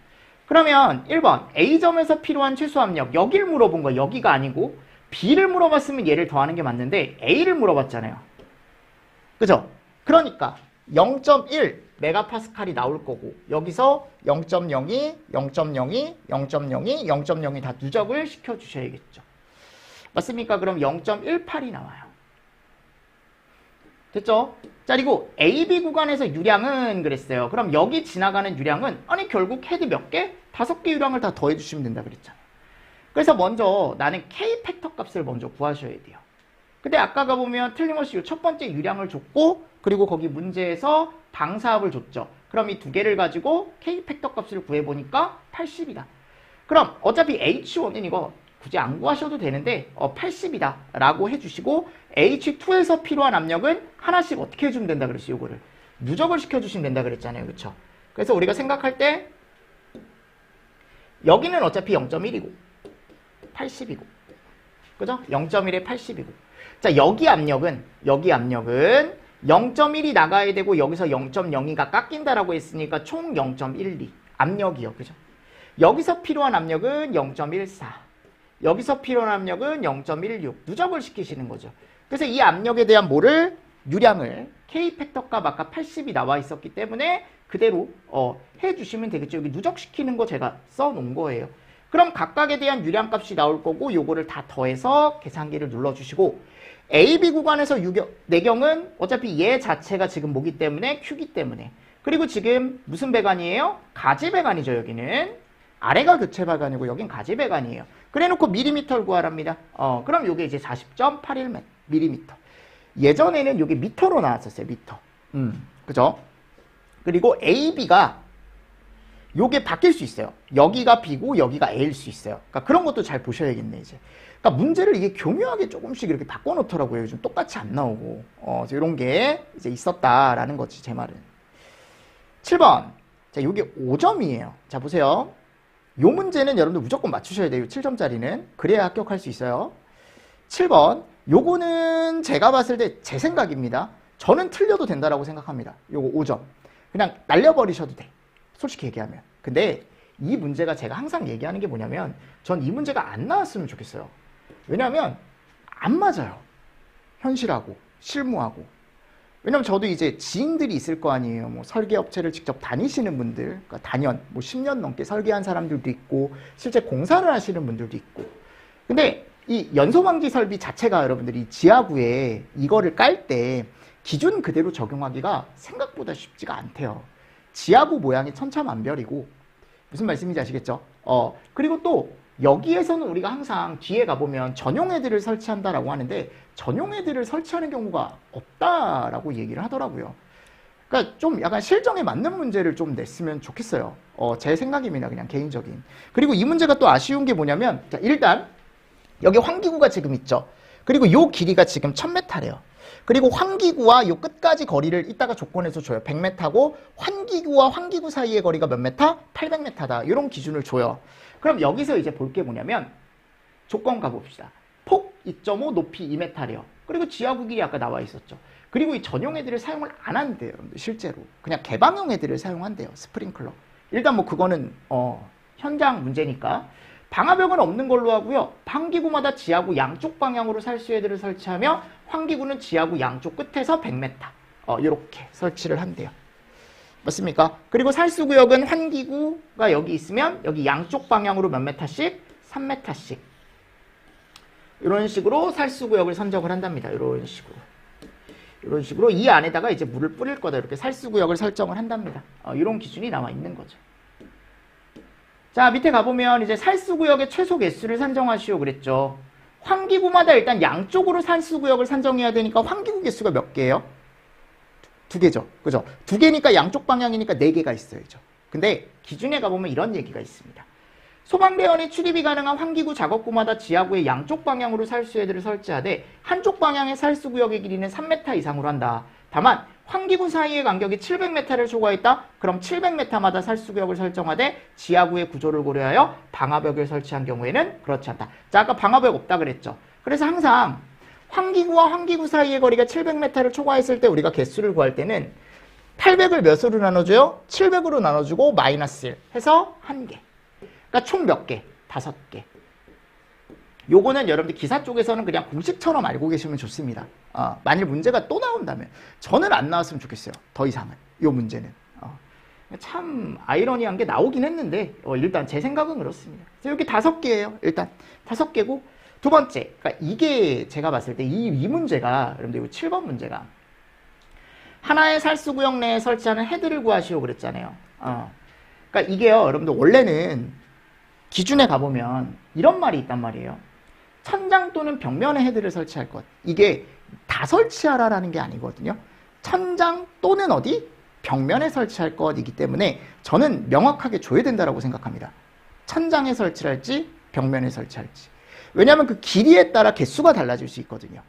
그러면 1번 A점에서 필요한 최소 압력 여기를 물어본 거예요. 여기가 아니고 B를 물어봤으면 얘를 더하는 게 맞는데 A를 물어봤잖아요. 그죠? 그러니까 0.1 메가파스칼이 나올 거고 여기서 0.02, 0.02, 0.02, 0.02 다 누적을 시켜주셔야겠죠. 맞습니까? 그럼 0.18이 나와요. 됐죠? 자, 그리고 AB 구간에서 유량은 그랬어요. 그럼 여기 지나가는 유량은 아니 결국 헤드 몇 개? 5개 유량을 다 더해주시면 된다 그랬잖아요. 그래서 먼저 나는 K 팩터 값을 먼저 구하셔야 돼요. 근데 아까가 보면 틀림없이 첫 번째 유량을 줬고 그리고 거기 문제에서 방사압을 줬죠. 그럼 이 두 개를 가지고 K 팩터 값을 구해보니까 80이다. 그럼 어차피 H1은 이거 굳이 안 구하셔도 되는데 80이다 라고 해주시고 H2에서 필요한 압력은 하나씩 어떻게 해주면 된다 그랬어요. 이거를 누적을 시켜주시면 된다 그랬잖아요. 그쵸? 그래서 우리가 생각할 때 여기는 어차피 0.1이고 80이고 그죠? 0.1에 80이고 자 여기 압력은 0.1이 나가야 되고 여기서 0.02가 깎인다라고 했으니까 총 0.12 압력이요. 그죠? 여기서 필요한 압력은 0.14 여기서 필요한 압력은 0.16 누적을 시키시는 거죠. 그래서 이 압력에 대한 뭐를 유량을 K 팩터 값 아까 80이 나와 있었기 때문에 그대로 해주시면 되겠죠. 여기 누적시키는 거 제가 써놓은 거예요. 그럼 각각에 대한 유량 값이 나올 거고 요거를 다 더해서 계산기를 눌러주시고 AB 구간에서 내경은 어차피 얘 자체가 지금 뭐기 때문에 Q기 때문에 그리고 지금 무슨 배관이에요? 가지 배관이죠. 여기는 아래가 교체 배관이고 여긴 가지 배관이에요. 그래놓고 밀리미터를 구하랍니다. 그럼 요게 이제 40.81 밀리미터. 예전에는 요게 미터로 나왔었어요. 미터. 그죠? 그리고 AB가 요게 바뀔 수 있어요. 여기가 B고 여기가 A일 수 있어요. 그러니까 그런 것도 잘 보셔야겠네 이제. 그러니까 문제를 이게 교묘하게 조금씩 이렇게 바꿔놓더라고요. 요즘 똑같이 안 나오고 이런 게 이제 있었다라는 거지 제 말은. 7번. 자, 요게 5점이에요. 자, 보세요. 요 문제는 여러분들 무조건 맞추셔야 돼요. 7점짜리는. 그래야 합격할 수 있어요. 7번. 요거는 제가 봤을 때 제 생각입니다. 저는 틀려도 된다라고 생각합니다. 요거 5점. 그냥 날려버리셔도 돼. 솔직히 얘기하면. 근데 이 문제가 제가 항상 얘기하는 게 뭐냐면 전 이 문제가 안 나왔으면 좋겠어요. 왜냐하면 안 맞아요. 현실하고 실무하고. 왜냐면 저도 이제 지인들이 있을 거 아니에요. 뭐 설계업체를 직접 다니시는 분들, 그러니까 단연 뭐 10년 넘게 설계한 사람들도 있고 실제 공사를 하시는 분들도 있고. 근데 이 연소방지 설비 자체가 여러분들이 지하구에 이거를 깔 때 기준 그대로 적용하기가 생각보다 쉽지가 않대요. 지하구 모양이 천차만별이고 무슨 말씀인지 아시겠죠? 그리고 또 여기에서는 우리가 항상 뒤에 가보면 전용 헤드를 설치한다라고 하는데 전용 헤드를 설치하는 경우가 없다라고 얘기를 하더라고요. 그러니까 좀 약간 실정에 맞는 문제를 좀 냈으면 좋겠어요. 제 생각입니다. 그냥 개인적인. 그리고 이 문제가 또 아쉬운 게 뭐냐면 자, 일단 여기 환기구가 지금 있죠. 그리고 요 길이가 지금 1000m래요. 그리고 환기구와 요 끝까지 거리를 이따가 조건에서 줘요. 100m고 환기구와 환기구 사이의 거리가 몇 m? 800m다. 이런 기준을 줘요. 그럼 여기서 이제 볼 게 뭐냐면 조건 가봅시다. 폭 2.5, 높이 2m래요. 그리고 지하구 길이 아까 나와 있었죠. 그리고 이 전용 헤드를 사용을 안 한대요. 여러분들 실제로. 그냥 개방형 헤드를 사용한대요. 스프링클러. 일단 뭐 그거는 현장 문제니까. 방화벽은 없는 걸로 하고요. 환기구마다 지하구 양쪽 방향으로 살수 헤드를 설치하며 환기구는 지하구 양쪽 끝에서 100m 이렇게 설치를 한대요. 맞습니까? 그리고 살수구역은 환기구가 여기 있으면 여기 양쪽 방향으로 몇 m씩? 3m씩 이런 식으로 살수구역을 선정을 한답니다. 이런 식으로 이 안에다가 이제 물을 뿌릴 거다. 이렇게 살수구역을 설정을 한답니다. 이런 기준이 나와 있는 거죠. 자, 밑에 가보면 이제 살수구역의 최소 개수를 산정하시오 그랬죠. 환기구마다 일단 양쪽으로 살수구역을 산정해야 되니까 환기구 개수가 몇 개예요? 두 개죠. 그죠? 두 개니까 양쪽 방향이니까 4개가 있어야죠. 근데 기준에 가보면 이런 얘기가 있습니다. 소방대원이 출입이 가능한 환기구 작업구마다 지하구의 양쪽 방향으로 살수해들을 설치하되 한쪽 방향의 살수구역의 길이는 3m 이상으로 한다. 다만 환기구 사이의 간격이 700m를 초과했다. 그럼 700m마다 살수구역을 설정하되 지하구의 구조를 고려하여 방화벽을 설치한 경우에는 그렇지 않다. 자, 아까 방화벽 없다 그랬죠. 그래서 항상 환기구와 환기구 사이의 거리가 700m를 초과했을 때 우리가 개수를 구할 때는 800을 몇으로 나눠줘요? 700으로 나눠주고 마이너스 1 해서 1개. 그러니까 총 몇 개? 5개. 요거는 여러분들 기사 쪽에서는 그냥 공식처럼 알고 계시면 좋습니다. 만일 문제가 또 나온다면 저는 안 나왔으면 좋겠어요. 더 이상은. 요 문제는. 참 아이러니한 게 나오긴 했는데 일단 제 생각은 그렇습니다. 여기 5개예요. 일단 5개고 두 번째, 그러니까 이게 제가 봤을 때 이 문제가 여러분들 이 7번 문제가 하나의 살수구역 내에 설치하는 헤드를 구하시오 그랬잖아요. 그러니까 이게요, 여러분들 원래는 기준에 가보면 이런 말이 있단 말이에요. 천장 또는 벽면에 헤드를 설치할 것. 이게 다 설치하라라는 게 아니거든요. 천장 또는 어디? 벽면에 설치할 것이기 때문에 저는 명확하게 줘야 된다고 생각합니다. 천장에 설치할지 벽면에 설치할지. 왜냐하면 그 길이에 따라 개수가 달라질 수 있거든요.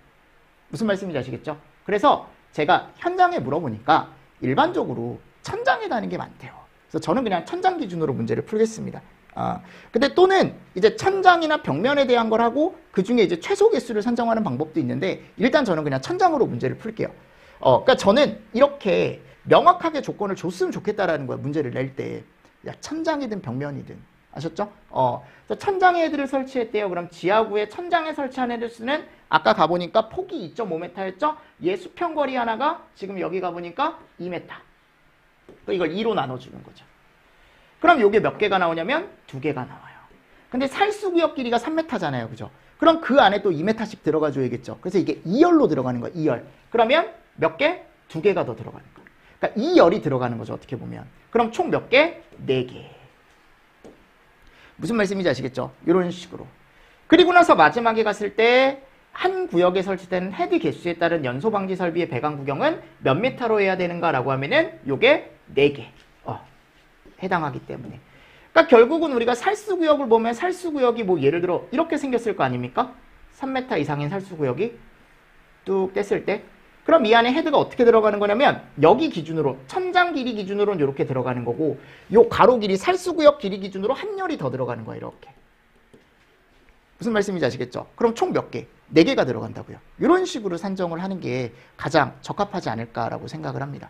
무슨 말씀인지 아시겠죠? 그래서 제가 현장에 물어보니까 일반적으로 천장에 다는 게 많대요. 그래서 저는 그냥 천장 기준으로 문제를 풀겠습니다. 근데 또는 이제 천장이나 벽면에 대한 걸 하고 그 중에 이제 최소 개수를 선정하는 방법도 있는데 일단 저는 그냥 천장으로 문제를 풀게요. 그러니까 저는 이렇게 명확하게 조건을 줬으면 좋겠다라는 거예요. 문제를 낼 때. 야, 천장이든 벽면이든. 아셨죠? 그래서 천장에 헤드를 설치했대요. 그럼 지하구에 천장에 설치한 헤드 수는 아까 가보니까 폭이 2.5m였죠? 얘 수평거리 하나가 지금 여기 가보니까 2m. 이걸 2로 나눠주는 거죠. 그럼 요게 몇 개가 나오냐면 2개가 나와요. 근데 살수구역 길이가 3m잖아요. 그죠? 그럼 그 안에 또 2m씩 들어가줘야겠죠. 그래서 이게 2열로 들어가는 거예요. 2열. 그러면 몇 개? 2개가 더 들어가는 거예요. 그러니까 2열이 들어가는 거죠. 어떻게 보면. 그럼 총 몇 개? 4개. 무슨 말씀인지 아시겠죠? 이런 식으로. 그리고 나서 마지막에 갔을 때 한 구역에 설치되는 헤드 개수에 따른 연소 방지 설비의 배관 구경은 몇 미터로 해야 되는가라고 하면은 요게 4개. 해당하기 때문에. 그러니까 결국은 우리가 살수구역을 보면 살수구역이 뭐 예를 들어 이렇게 생겼을 거 아닙니까? 3m 이상인 살수구역이 뚝 뗐을 때. 그럼 이 안에 헤드가 어떻게 들어가는 거냐면 여기 기준으로 천장 길이 기준으로는 이렇게 들어가는 거고 요 가로 길이 살수구역 길이 기준으로 한 열이 더 들어가는 거예요. 이렇게. 무슨 말씀인지 아시겠죠? 그럼 총 몇 개? 4개가 들어간다고요. 이런 식으로 산정을 하는 게 가장 적합하지 않을까라고 생각을 합니다.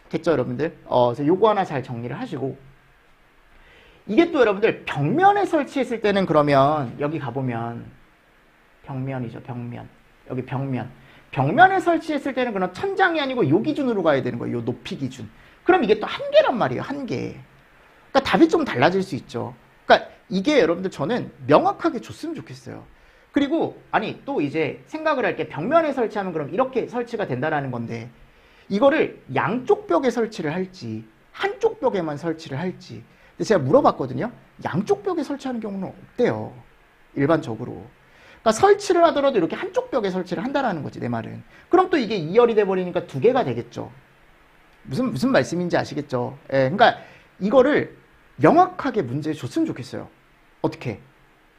됐죠, 여러분들? 그래서 요거 하나 잘 정리를 하시고 이게 또 여러분들 벽면에 설치했을 때는 그러면 여기 가보면 벽면이죠, 벽면. 여기 벽면. 벽면에 설치했을 때는 그럼 천장이 아니고 요 기준으로 가야 되는 거예요. 요 높이 기준. 그럼 이게 또 1개란 말이에요. 1개. 그러니까 답이 좀 달라질 수 있죠. 그러니까 이게 여러분들 저는 명확하게 줬으면 좋겠어요. 그리고 아니 또 이제 생각을 할 게 벽면에 설치하면 그럼 이렇게 설치가 된다라는 건데 이거를 양쪽 벽에 설치를 할지 한쪽 벽에만 설치를 할지 근데 제가 물어봤거든요. 양쪽 벽에 설치하는 경우는 없대요. 일반적으로. 그러니까 설치를 하더라도 이렇게 한쪽 벽에 설치를 한다라는 거지 내 말은. 그럼 또 이게 2열이 돼버리니까 2개가 되겠죠. 무슨 말씀인지 아시겠죠. 예, 그러니까 이거를 명확하게 문제 줬으면 좋겠어요. 어떻게?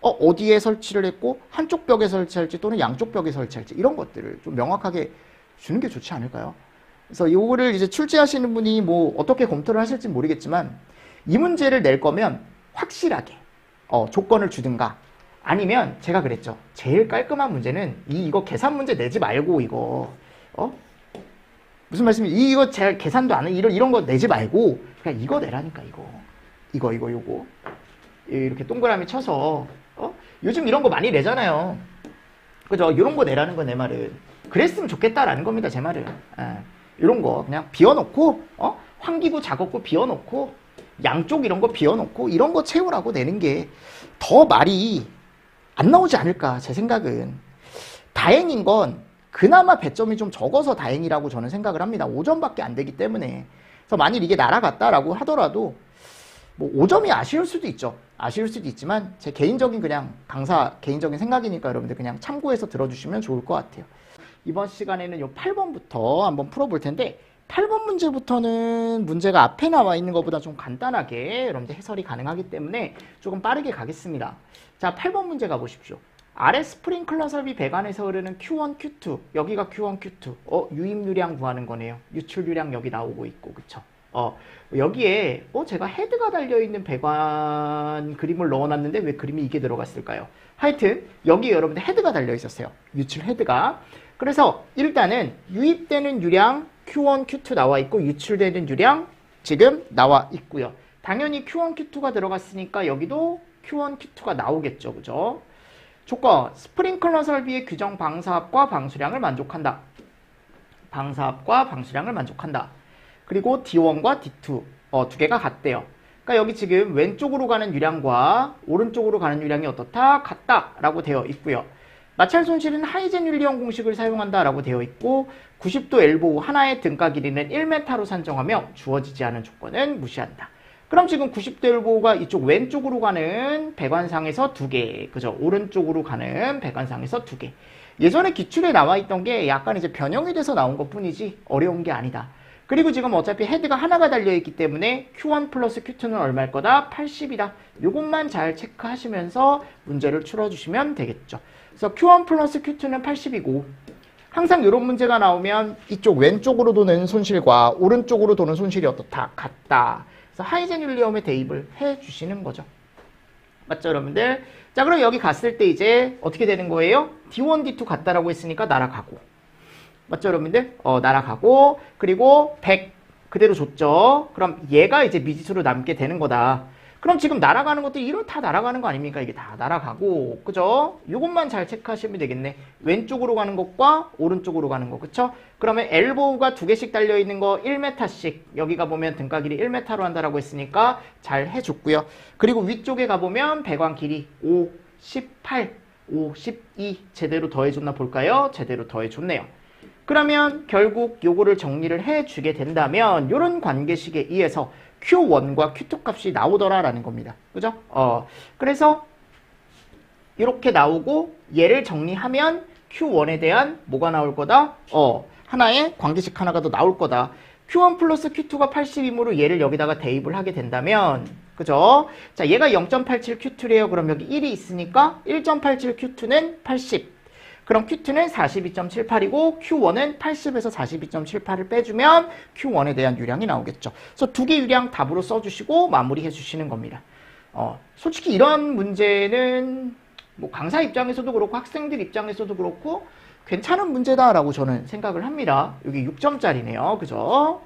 어디에 설치를 했고 한쪽 벽에 설치할지 또는 양쪽 벽에 설치할지 이런 것들을 좀 명확하게 주는 게 좋지 않을까요? 그래서 요거를 이제 출제하시는 분이 뭐 어떻게 검토를 하실지 모르겠지만 이 문제를 낼 거면 확실하게 조건을 주든가 아니면 제가 그랬죠. 제일 깔끔한 문제는 이거 계산 문제 내지 말고 이거 무슨 말씀이 이거 제가 계산도 안 해 이런 거 내지 말고 그냥 이거 내라니까 이거 요거 이렇게 동그라미 쳐서 요즘 이런 거 많이 내잖아요. 그죠? 이런 거 내라는 거 내 말은. 그랬으면 좋겠다라는 겁니다. 제 말은. 이런 거 그냥 비워놓고 환기구 작업구 비워놓고 양쪽 이런 거 비워놓고 이런 거 채우라고 내는 게 더 말이 안 나오지 않을까 제 생각은. 다행인 건 그나마 배점이 좀 적어서 다행이라고 저는 생각을 합니다. 5점밖에 안 되기 때문에. 그래서 만일 이게 날아갔다라고 하더라도 뭐 5점이 아쉬울 수도 있죠. 아쉬울 수도 있지만 제 개인적인 그냥 강사 개인적인 생각이니까 여러분들 그냥 참고해서 들어주시면 좋을 것 같아요. 이번 시간에는 요 8번부터 한번 풀어볼 텐데 8번 문제부터는 문제가 앞에 나와 있는 것보다 좀 간단하게 여러분들 해설이 가능하기 때문에 조금 빠르게 가겠습니다. 자, 8번 문제 가보십시오. 아래 스프링클러 설비 배관에서 흐르는 Q1, Q2 여기가 Q1, Q2 유입유량 구하는 거네요. 유출유량 여기 나오고 있고 그쵸? 여기에 제가 헤드가 달려있는 배관 그림을 넣어놨는데 왜 그림이 이게 들어갔을까요? 하여튼 여기 여러분들 헤드가 달려있었어요. 유출 헤드가. 그래서 일단은 유입되는 유량 Q1, Q2 나와 있고 유출되는 유량 지금 나와 있고요. 당연히 Q1, Q2가 들어갔으니까 여기도 Q1, Q2가 나오겠죠. 그죠? 조건, 스프링클러 설비의 규정 방사압과 방수량을 만족한다. 방사압과 방수량을 만족한다. 그리고 D1과 D2 두 개가 같대요. 그러니까 여기 지금 왼쪽으로 가는 유량과 오른쪽으로 가는 유량이 어떻다? 같다라고 되어 있고요. 마찰 손실은 하이젠 윤리형 공식을 사용한다라고 되어 있고 90도 엘보우 하나의 등가 길이는 1m로 산정하며 주어지지 않은 조건은 무시한다. 그럼 지금 90도 엘보우가 이쪽 왼쪽으로 가는 배관상에서 2개, 그죠? 오른쪽으로 가는 배관상에서 2개. 예전에 기출에 나와 있던 게 약간 이제 변형이 돼서 나온 것 뿐이지 어려운 게 아니다. 그리고 지금 어차피 헤드가 하나가 달려있기 때문에 Q1 플러스 Q2는 얼마일 거다? 80이다. 요것만 잘 체크하시면서 문제를 풀어주시면 되겠죠. 그래서 Q1 플러스 Q2는 80이고 항상 이런 문제가 나오면 이쪽 왼쪽으로 도는 손실과 오른쪽으로 도는 손실이 어떻다? 같다. 그래서 하이젠 윤리엄에 대입을 해주시는 거죠. 맞죠, 여러분들? 자, 그럼 여기 갔을 때 이제 어떻게 되는 거예요? D1, D2 같다라고 했으니까 날아가고. 맞죠, 여러분들? 날아가고, 그리고 100 그대로 줬죠. 그럼 얘가 이제 미지수로 남게 되는 거다. 그럼 지금 날아가는 것도 이런 다 날아가는 거 아닙니까? 이게 다 날아가고, 그죠? 요것만 잘 체크하시면 되겠네. 왼쪽으로 가는 것과 오른쪽으로 가는 거, 그쵸? 그러면 엘보우가 2개씩 달려있는 거 1m씩, 여기가 보면 등가 길이 1m로 한다라고 했으니까 잘 해줬고요. 그리고 위쪽에 가보면 배관 길이 5, 18, 5, 12 제대로 더해줬나 볼까요? 제대로 더해줬네요. 그러면 결국 요거를 정리를 해주게 된다면 요런 관계식에 의해서 Q1과 Q2 값이 나오더라라는 겁니다. 그죠? 그래서 이렇게 나오고 얘를 정리하면 Q1에 대한 뭐가 나올 거다? 하나의 관계식 하나가 더 나올 거다. Q1 플러스 Q2가 80이므로 얘를 여기다가 대입을 하게 된다면 그죠? 자, 얘가 0.87 Q2래요. 그럼 여기 1이 있으니까 1.87 Q2는 80. 그럼 Q2는 42.78이고 Q1은 80에서 42.78을 빼주면 Q1에 대한 유량이 나오겠죠. 그래서 2개 유량 답으로 써주시고 마무리해 주시는 겁니다. 솔직히 이런 문제는 뭐 강사 입장에서도 그렇고 학생들 입장에서도 그렇고 괜찮은 문제다라고 저는 생각을 합니다. 여기 6점짜리네요. 그죠?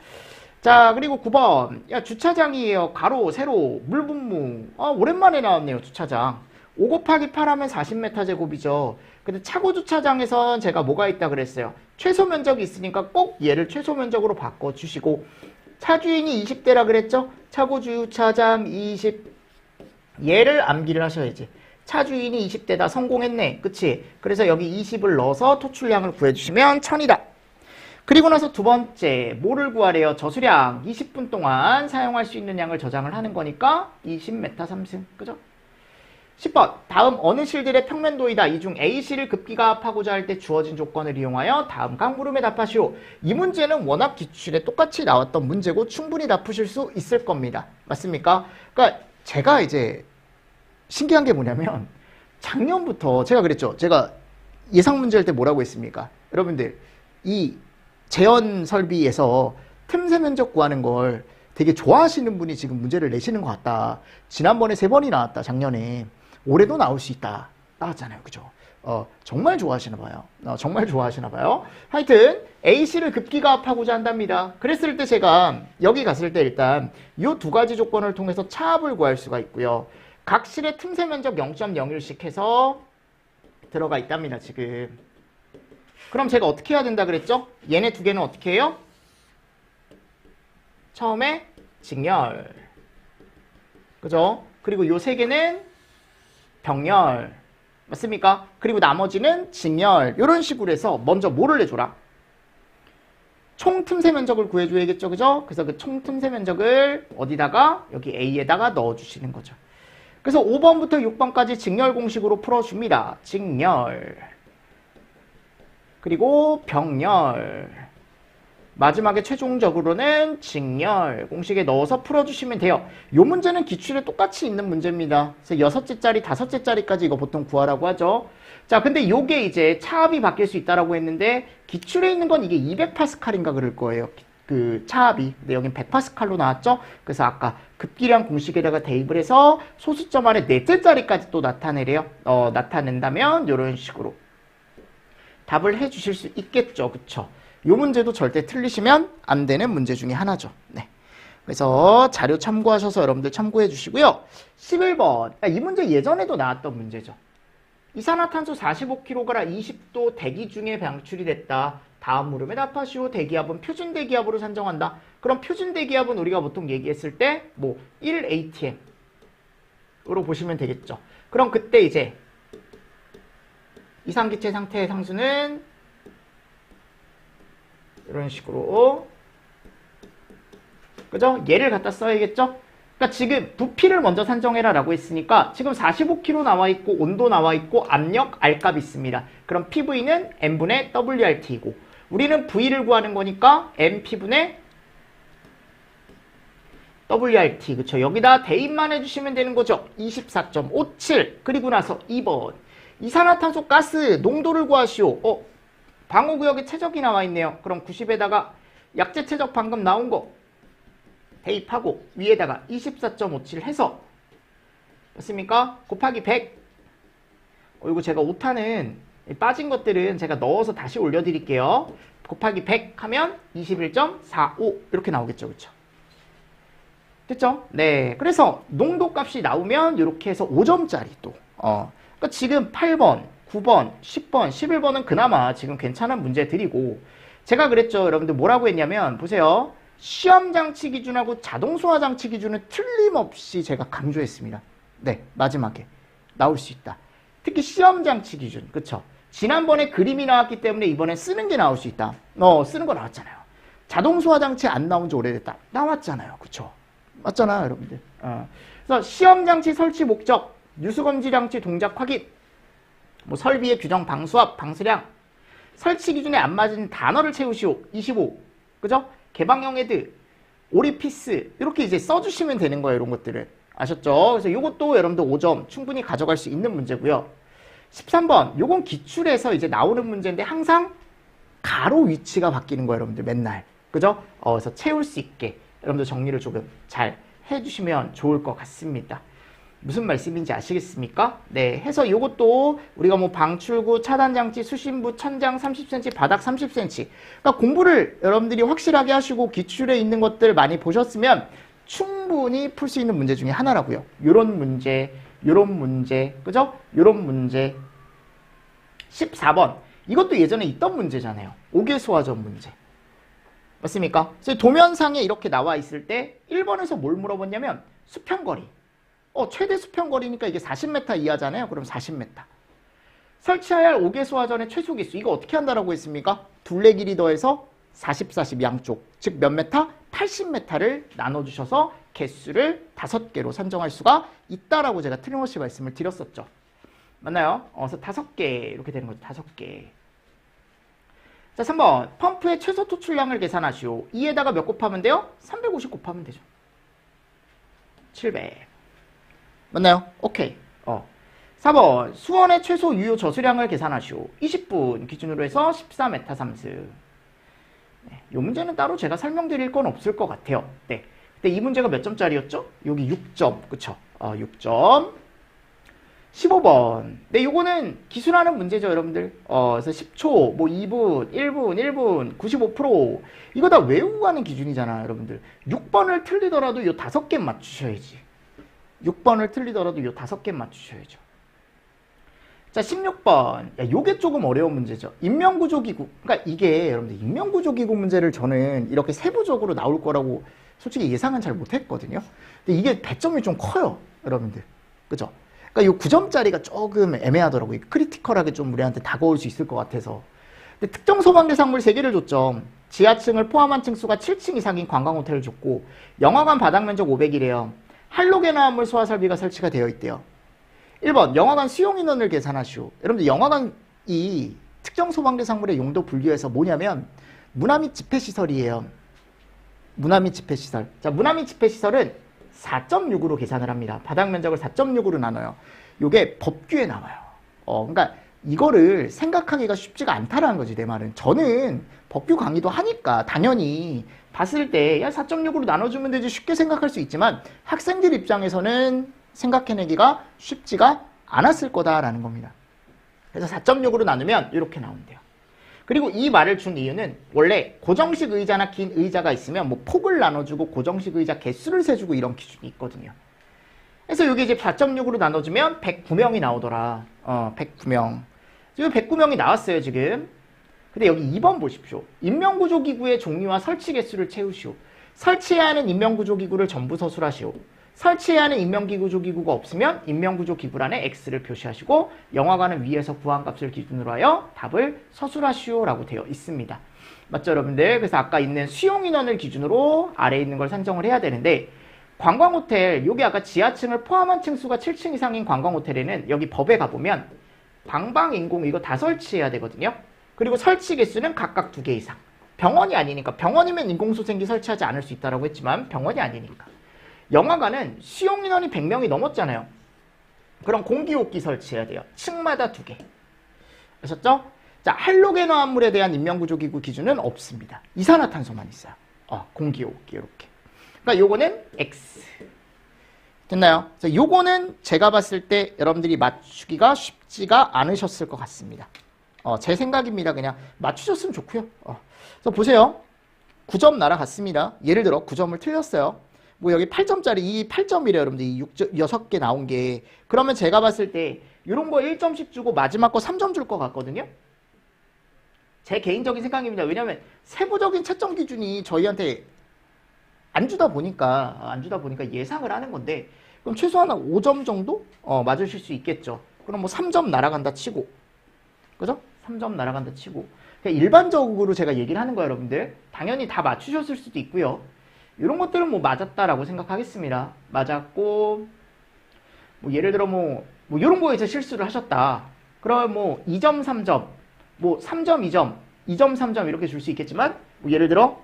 자, 그리고 9번. 야, 주차장이에요. 가로, 세로, 물분무. 오랜만에 나왔네요. 주차장. 5 곱하기 8 하면 40m 제곱이죠. 근데 차고 주차장에선 제가 뭐가 있다 그랬어요. 최소 면적이 있으니까 꼭 얘를 최소 면적으로 바꿔주시고 차주인이 20대라 그랬죠. 차고 주차장 20 얘를 암기를 하셔야지. 차주인이 20대다 성공했네. 그치? 그래서 여기 20을 넣어서 토출량을 구해주시면 1000이다. 그리고 나서 두 번째 뭐를 구하래요? 저수량 20분 동안 사용할 수 있는 양을 저장을 하는 거니까 20m 3승. 그죠? 10번 다음 어느 실들의 평면도이다. 이 중 A실을 급기가합하고자 할 때 주어진 조건을 이용하여 다음 각 물음에 답하시오. 이 문제는 워낙 기출에 똑같이 나왔던 문제고 충분히 답 푸실 수 있을 겁니다. 맞습니까? 그러니까 제가 이제 신기한 게 뭐냐면 작년부터 제가 그랬죠. 제가 예상 문제 할 때 뭐라고 했습니까? 여러분들 이 재현 설비에서 틈새 면적 구하는 걸 되게 좋아하시는 분이 지금 문제를 내시는 것 같다. 지난번에 3번이 나왔다. 작년에. 올해도 나올 수 있다. 나왔잖아요. 그죠? 정말 좋아하시나 봐요. 정말 좋아하시나 봐요. 하여튼 A실을 급기가합하고자 한답니다. 그랬을 때 제가 여기 갔을 때 일단 이 두 가지 조건을 통해서 차압을 구할 수가 있고요. 각 실의 틈새 면적 0.01씩 해서 들어가 있답니다. 지금. 그럼 제가 어떻게 해야 된다 그랬죠? 얘네 두 개는 어떻게 해요? 처음에 직렬. 그죠? 그리고 요 세 개는 병렬. 맞습니까? 그리고 나머지는 직렬. 이런 식으로 해서 먼저 뭐를 내줘라? 총 틈새 면적을 구해줘야겠죠. 그죠? 그래서 그 총 틈새 면적을 어디다가? 여기 A에다가 넣어주시는 거죠. 그래서 5번부터 6번까지 직렬 공식으로 풀어줍니다. 직렬. 그리고 병렬. 마지막에 최종적으로는 직렬 공식에 넣어서 풀어주시면 돼요. 이 문제는 기출에 똑같이 있는 문제입니다. 그래서 6째짜리, 5째짜리까지 이거 보통 구하라고 하죠. 자, 근데 요게 이제 차압이 바뀔 수 있다라고 했는데 기출에 있는 건 이게 200파스칼인가 그럴 거예요. 그 차압이. 근데 여긴 100파스칼로 나왔죠. 그래서 아까 급기량 공식에다가 대입을 해서 소수점 안에 4째짜리까지 또 나타내래요. 나타낸다면 이런 식으로 답을 해주실 수 있겠죠. 그쵸? 요 문제도 절대 틀리시면 안 되는 문제 중에 하나죠. 네. 그래서 자료 참고하셔서 여러분들 참고해 주시고요. 11번. 이 문제 예전에도 나왔던 문제죠. 이산화탄소 45kg 20도 대기 중에 방출이 됐다. 다음 물음에 답하시오. 대기압은 표준 대기압으로 산정한다. 그럼 표준 대기압은 우리가 보통 얘기했을 때 뭐 1atm으로 보시면 되겠죠. 그럼 그때 이제 이상기체 상태의 상수는 이런 식으로, 그죠? 얘를 갖다 써야겠죠? 그러니까 지금 부피를 먼저 산정해라 라고 했으니까 지금 45kg 나와 있고 온도 나와 있고 압력 R값 있습니다. 그럼 PV는 M분의 WRT이고 우리는 V를 구하는 거니까 MP분의 WRT. 그쵸? 여기다 대입만 해주시면 되는 거죠. 24.57. 그리고 나서 2번. 이산화탄소 가스 농도를 구하시오. 방호구역에 최적이 나와 있네요. 그럼 90에다가 약제 최적 방금 나온 거 대입하고 위에다가 24.57 해서 맞습니까? 곱하기 100. 이거 제가 오타는 빠진 것들은 제가 넣어서 다시 올려드릴게요. 곱하기 100 하면 21.45 이렇게 나오겠죠. 그쵸? 됐죠? 네. 그래서 농도 값이 나오면 이렇게 해서 5점짜리 또. 그러니까 지금 8번, 9번, 10번, 11번은 그나마 지금 괜찮은 문제들이고 제가 그랬죠. 여러분들 뭐라고 했냐면 보세요. 시험장치 기준하고 자동소화장치 기준은 틀림없이 제가 강조했습니다. 네. 마지막에 나올 수 있다. 특히 시험장치 기준. 그쵸? 지난번에 그림이 나왔기 때문에 이번에 쓰는 게 나올 수 있다. 쓰는 거 나왔잖아요. 자동소화장치 안 나온 지 오래됐다. 나왔잖아요. 그쵸? 맞잖아요. 여러분들. 그래서 시험장치 설치 목적, 유수검지장치 동작 확인, 뭐 설비의 규정 방수압, 방수량, 설치 기준에 안 맞은 단어를 채우시오. 25. 그죠? 개방형 헤드, 오리피스 이렇게 이제 써주시면 되는 거예요. 이런 것들을. 아셨죠? 그래서 이것도 여러분들 5점 충분히 가져갈 수 있는 문제고요. 13번. 요건 기출에서 이제 나오는 문제인데 항상 가로 위치가 바뀌는 거예요. 여러분들 맨날. 그죠? 그래서 채울 수 있게 여러분들 정리를 조금 잘 해주시면 좋을 것 같습니다. 무슨 말씀인지 아시겠습니까? 네, 해서 이것도 우리가 뭐 방출구, 차단장치, 수신부, 천장 30cm, 바닥 30cm. 그러니까 공부를 여러분들이 확실하게 하시고 기출에 있는 것들 많이 보셨으면 충분히 풀 수 있는 문제 중에 하나라고요. 요런 문제, 요런 문제, 그죠? 요런 문제. 14번. 이것도 예전에 있던 문제잖아요. 5개 소화전 문제. 맞습니까? 그래서 도면상에 이렇게 나와 있을 때 1번에서 뭘 물어봤냐면 수평거리. 최대 수평거리니까 이게 40m 이하잖아요. 그럼 40m. 설치해야 할 5개 소화전의 최소 개수. 이거 어떻게 한다라고 했습니까? 둘레 길이 더해서 40, 40 양쪽. 즉 몇 메타? 80m를 나눠주셔서 개수를 5개로 산정할 수가 있다라고 제가 틀림없이 말씀을 드렸었죠. 맞나요? 그래서 5개 이렇게 되는 거죠. 5개. 자, 3번. 펌프의 최소 토출량을 계산하시오. 2에다가 몇 곱하면 돼요? 350 곱하면 되죠. 700. 맞나요? 오케이. 4번. 수원의 최소 유효 저수량을 계산하시오. 20분 기준으로 해서 14m 삼수. 네, 이 문제는 따로 제가 설명드릴 건 없을 것 같아요. 네. 근데 이 문제가 몇 점짜리였죠? 여기 6점. 그쵸? 6점. 15번. 네, 요거는 기술하는 문제죠, 여러분들. 그래서 10초, 뭐 2분, 1분, 1분, 95%. 이거 다 외우고 가는 기준이잖아, 여러분들. 6번을 틀리더라도 요 5개 맞추셔야지. 6번을 틀리더라도 요 5개 맞추셔야죠. 자, 16번. 야, 요게 조금 어려운 문제죠. 인명구조기구. 그러니까 이게 여러분들 인명구조기구 문제를 저는 이렇게 세부적으로 나올 거라고 솔직히 예상은 잘 못했거든요. 근데 이게 배점이 좀 커요, 여러분들. 그죠? 그러니까 요 9점짜리가 조금 애매하더라고요. 크리티컬하게 좀 우리한테 다가올 수 있을 것 같아서. 근데 특정 소방 대상물 3개를 줬죠. 지하층을 포함한 층수가 7층 이상인 관광호텔을 줬고 영화관 바닥 면적 500이래요. 할로겐화합물 소화 설비가 설치가 되어 있대요. 1번 영화관 수용 인원을 계산하시오. 여러분들 영화관이 특정 소방 대상물의 용도 분류에서 뭐냐면 문화 및 집회시설이에요. 문화 및 집회시설. 자, 문화 및 집회시설은 4.6으로 계산을 합니다. 바닥 면적을 4.6으로 나눠요. 요게 법규에 나와요. 그러니까 이거를 생각하기가 쉽지가 않다라는 거지, 내 말은. 저는 법규 강의도 하니까 당연히 봤을 때 야 4.6으로 나눠주면 되지 쉽게 생각할 수 있지만 학생들 입장에서는 생각해내기가 쉽지가 않았을 거다라는 겁니다. 그래서 4.6으로 나누면 이렇게 나온대요. 그리고 이 말을 준 이유는 원래 고정식 의자나 긴 의자가 있으면 뭐 폭을 나눠주고 고정식 의자 개수를 세주고 이런 기준이 있거든요. 그래서 여기 이제 4.6으로 나눠주면 109명이 나오더라. 109명. 지금 109명이 나왔어요, 지금. 근데 여기 2번 보십시오. 인명구조기구의 종류와 설치 개수를 채우시오. 설치해야 하는 인명구조기구를 전부 서술하시오. 설치해야 하는 인명구조기구가 없으면 인명구조기구란에 X를 표시하시고 영화관은 위에서 구한 값을 기준으로 하여 답을 서술하시오 라고 되어 있습니다. 맞죠, 여러분들? 그래서 아까 있는 수용인원을 기준으로 아래에 있는 걸 산정을 해야 되는데 관광호텔, 여기 아까 지하층을 포함한 층수가 7층 이상인 관광호텔에는 여기 법에 가보면 방방인공 이거 다 설치해야 되거든요. 그리고 설치 개수는 각각 2개 이상. 병원이 아니니까. 병원이면 인공소생기 설치하지 않을 수 있다고 했지만 병원이 아니니까. 영화관은 수용인원이 100명이 넘었잖아요. 그럼 공기호흡기 설치해야 돼요. 층마다 2개. 아셨죠? 자, 할로겐 화합물에 대한 인명구조기구 기준은 없습니다. 이산화탄소만 있어요. 공기호흡기 이렇게. 그러니까 요거는 X. 됐나요? 그래서 요거는 제가 봤을 때 여러분들이 맞추기가 쉽지가 않으셨을 것 같습니다. 제 생각입니다. 그냥 맞추셨으면 좋고요. 그래서 보세요. 9점 날아갔습니다. 예를 들어 9점을 틀렸어요. 뭐 여기 8점짜리 이 8점이래요. 여러분들 이 6개 나온 게. 그러면 제가 봤을 때 이런 거 1점씩 주고 마지막 거 3점 줄 것 같거든요. 제 개인적인 생각입니다. 왜냐하면 세부적인 채점 기준이 저희한테 안 주다 보니까 예상을 하는 건데 그럼 최소한 5점 정도 맞으실 수 있겠죠. 그럼 뭐 3점 날아간다 치고, 그죠? 3점 날아간다 치고. 그냥 일반적으로 제가 얘기를 하는 거예요, 여러분들. 당연히 다 맞추셨을 수도 있고요. 이런 것들은 뭐 맞았다라고 생각하겠습니다. 맞았고, 뭐 예를 들어 뭐 이런 거에서 실수를 하셨다. 그럼 뭐 2점, 3점, 뭐 3점, 2점, 2점, 3점 이렇게 줄 수 있겠지만, 뭐 예를 들어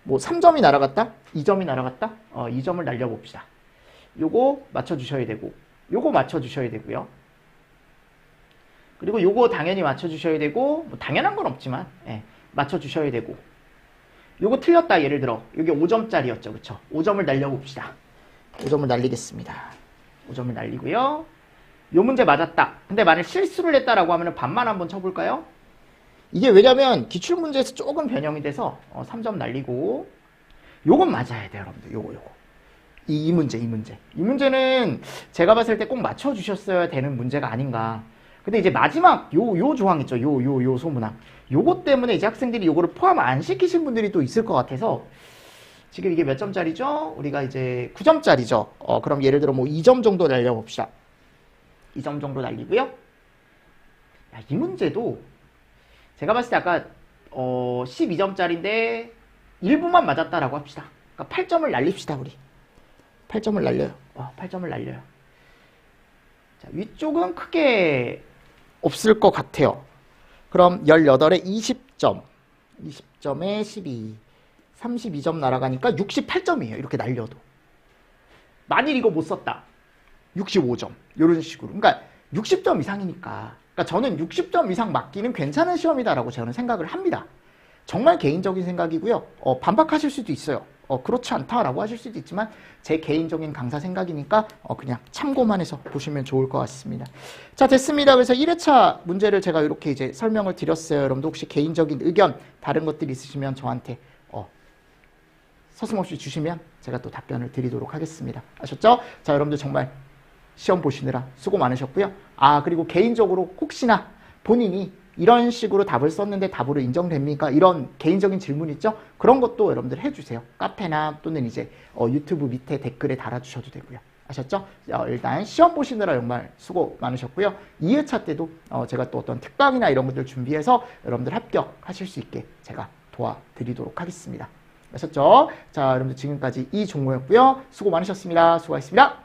뭐 3점이 날아갔다, 2점이 날아갔다, 2점을 날려봅시다. 요거 맞춰주셔야 되고, 요거 맞춰주셔야 되고요. 그리고 요거 당연히 맞춰주셔야 되고, 뭐 당연한 건 없지만, 맞춰주셔야 되고, 요거 틀렸다, 예를 들어. 요게 5점짜리였죠, 그쵸? 5점을 날려봅시다. 5점을 날리겠습니다. 5점을 날리고요. 요 문제 맞았다. 근데 만약 실수를 했다라고 하면 반만 한번 쳐볼까요? 이게 왜냐면 기출문제에서 조금 변형이 돼서 3점 날리고, 요건 맞아야 돼요, 여러분들. 요거. 이 문제는 제가 봤을 때 꼭 맞춰주셨어야 되는 문제가 아닌가. 근데 이제 마지막 요 조항 있죠. 요 소문항. 요것 때문에 이제 학생들이 요거를 포함 안 시키신 분들이 또 있을 것 같아서 지금 이게 몇 점짜리죠? 우리가 이제 9점짜리죠. 그럼 예를 들어 뭐 2점 정도 날려봅시다. 2점 정도 날리고요. 야, 이 문제도 제가 봤을 때 아까 12점짜리인데 일부만 맞았다라고 합시다. 그러니까 8점을 날립시다, 우리. 8점을 날려요. 8점을 날려요. 자, 위쪽은 크게 없을 것 같아요. 그럼 18에 20점. 20점에 12. 32점 날아가니까 68점이에요. 이렇게 날려도. 만일 이거 못 썼다. 65점. 이런 식으로. 그러니까 60점 이상이니까. 그러니까 저는 60점 이상 맞기는 괜찮은 시험이다라고 저는 생각을 합니다. 정말 개인적인 생각이고요. 반박하실 수도 있어요. 그렇지 않다라고 하실 수도 있지만 제 개인적인 강사 생각이니까 그냥 참고만 해서 보시면 좋을 것 같습니다. 자, 됐습니다. 그래서 1회차 문제를 제가 이렇게 이제 설명을 드렸어요. 여러분도 혹시 개인적인 의견 다른 것들 있으시면 저한테 서슴없이 주시면 제가 또 답변을 드리도록 하겠습니다. 아셨죠? 자, 여러분들 정말 시험 보시느라 수고 많으셨고요. 그리고 개인적으로 혹시나 본인이 이런 식으로 답을 썼는데 답으로 인정됩니까? 이런 개인적인 질문 있죠? 그런 것도 여러분들 해주세요. 카페나 또는 이제 유튜브 밑에 댓글에 달아주셔도 되고요. 아셨죠? 일단 시험 보시느라 정말 수고 많으셨고요. 2회차 때도 제가 또 어떤 특강이나 이런 것들 준비해서 여러분들 합격하실 수 있게 제가 도와드리도록 하겠습니다. 아셨죠? 자, 여러분들 지금까지 이종호였고요. 수고 많으셨습니다. 수고하셨습니다.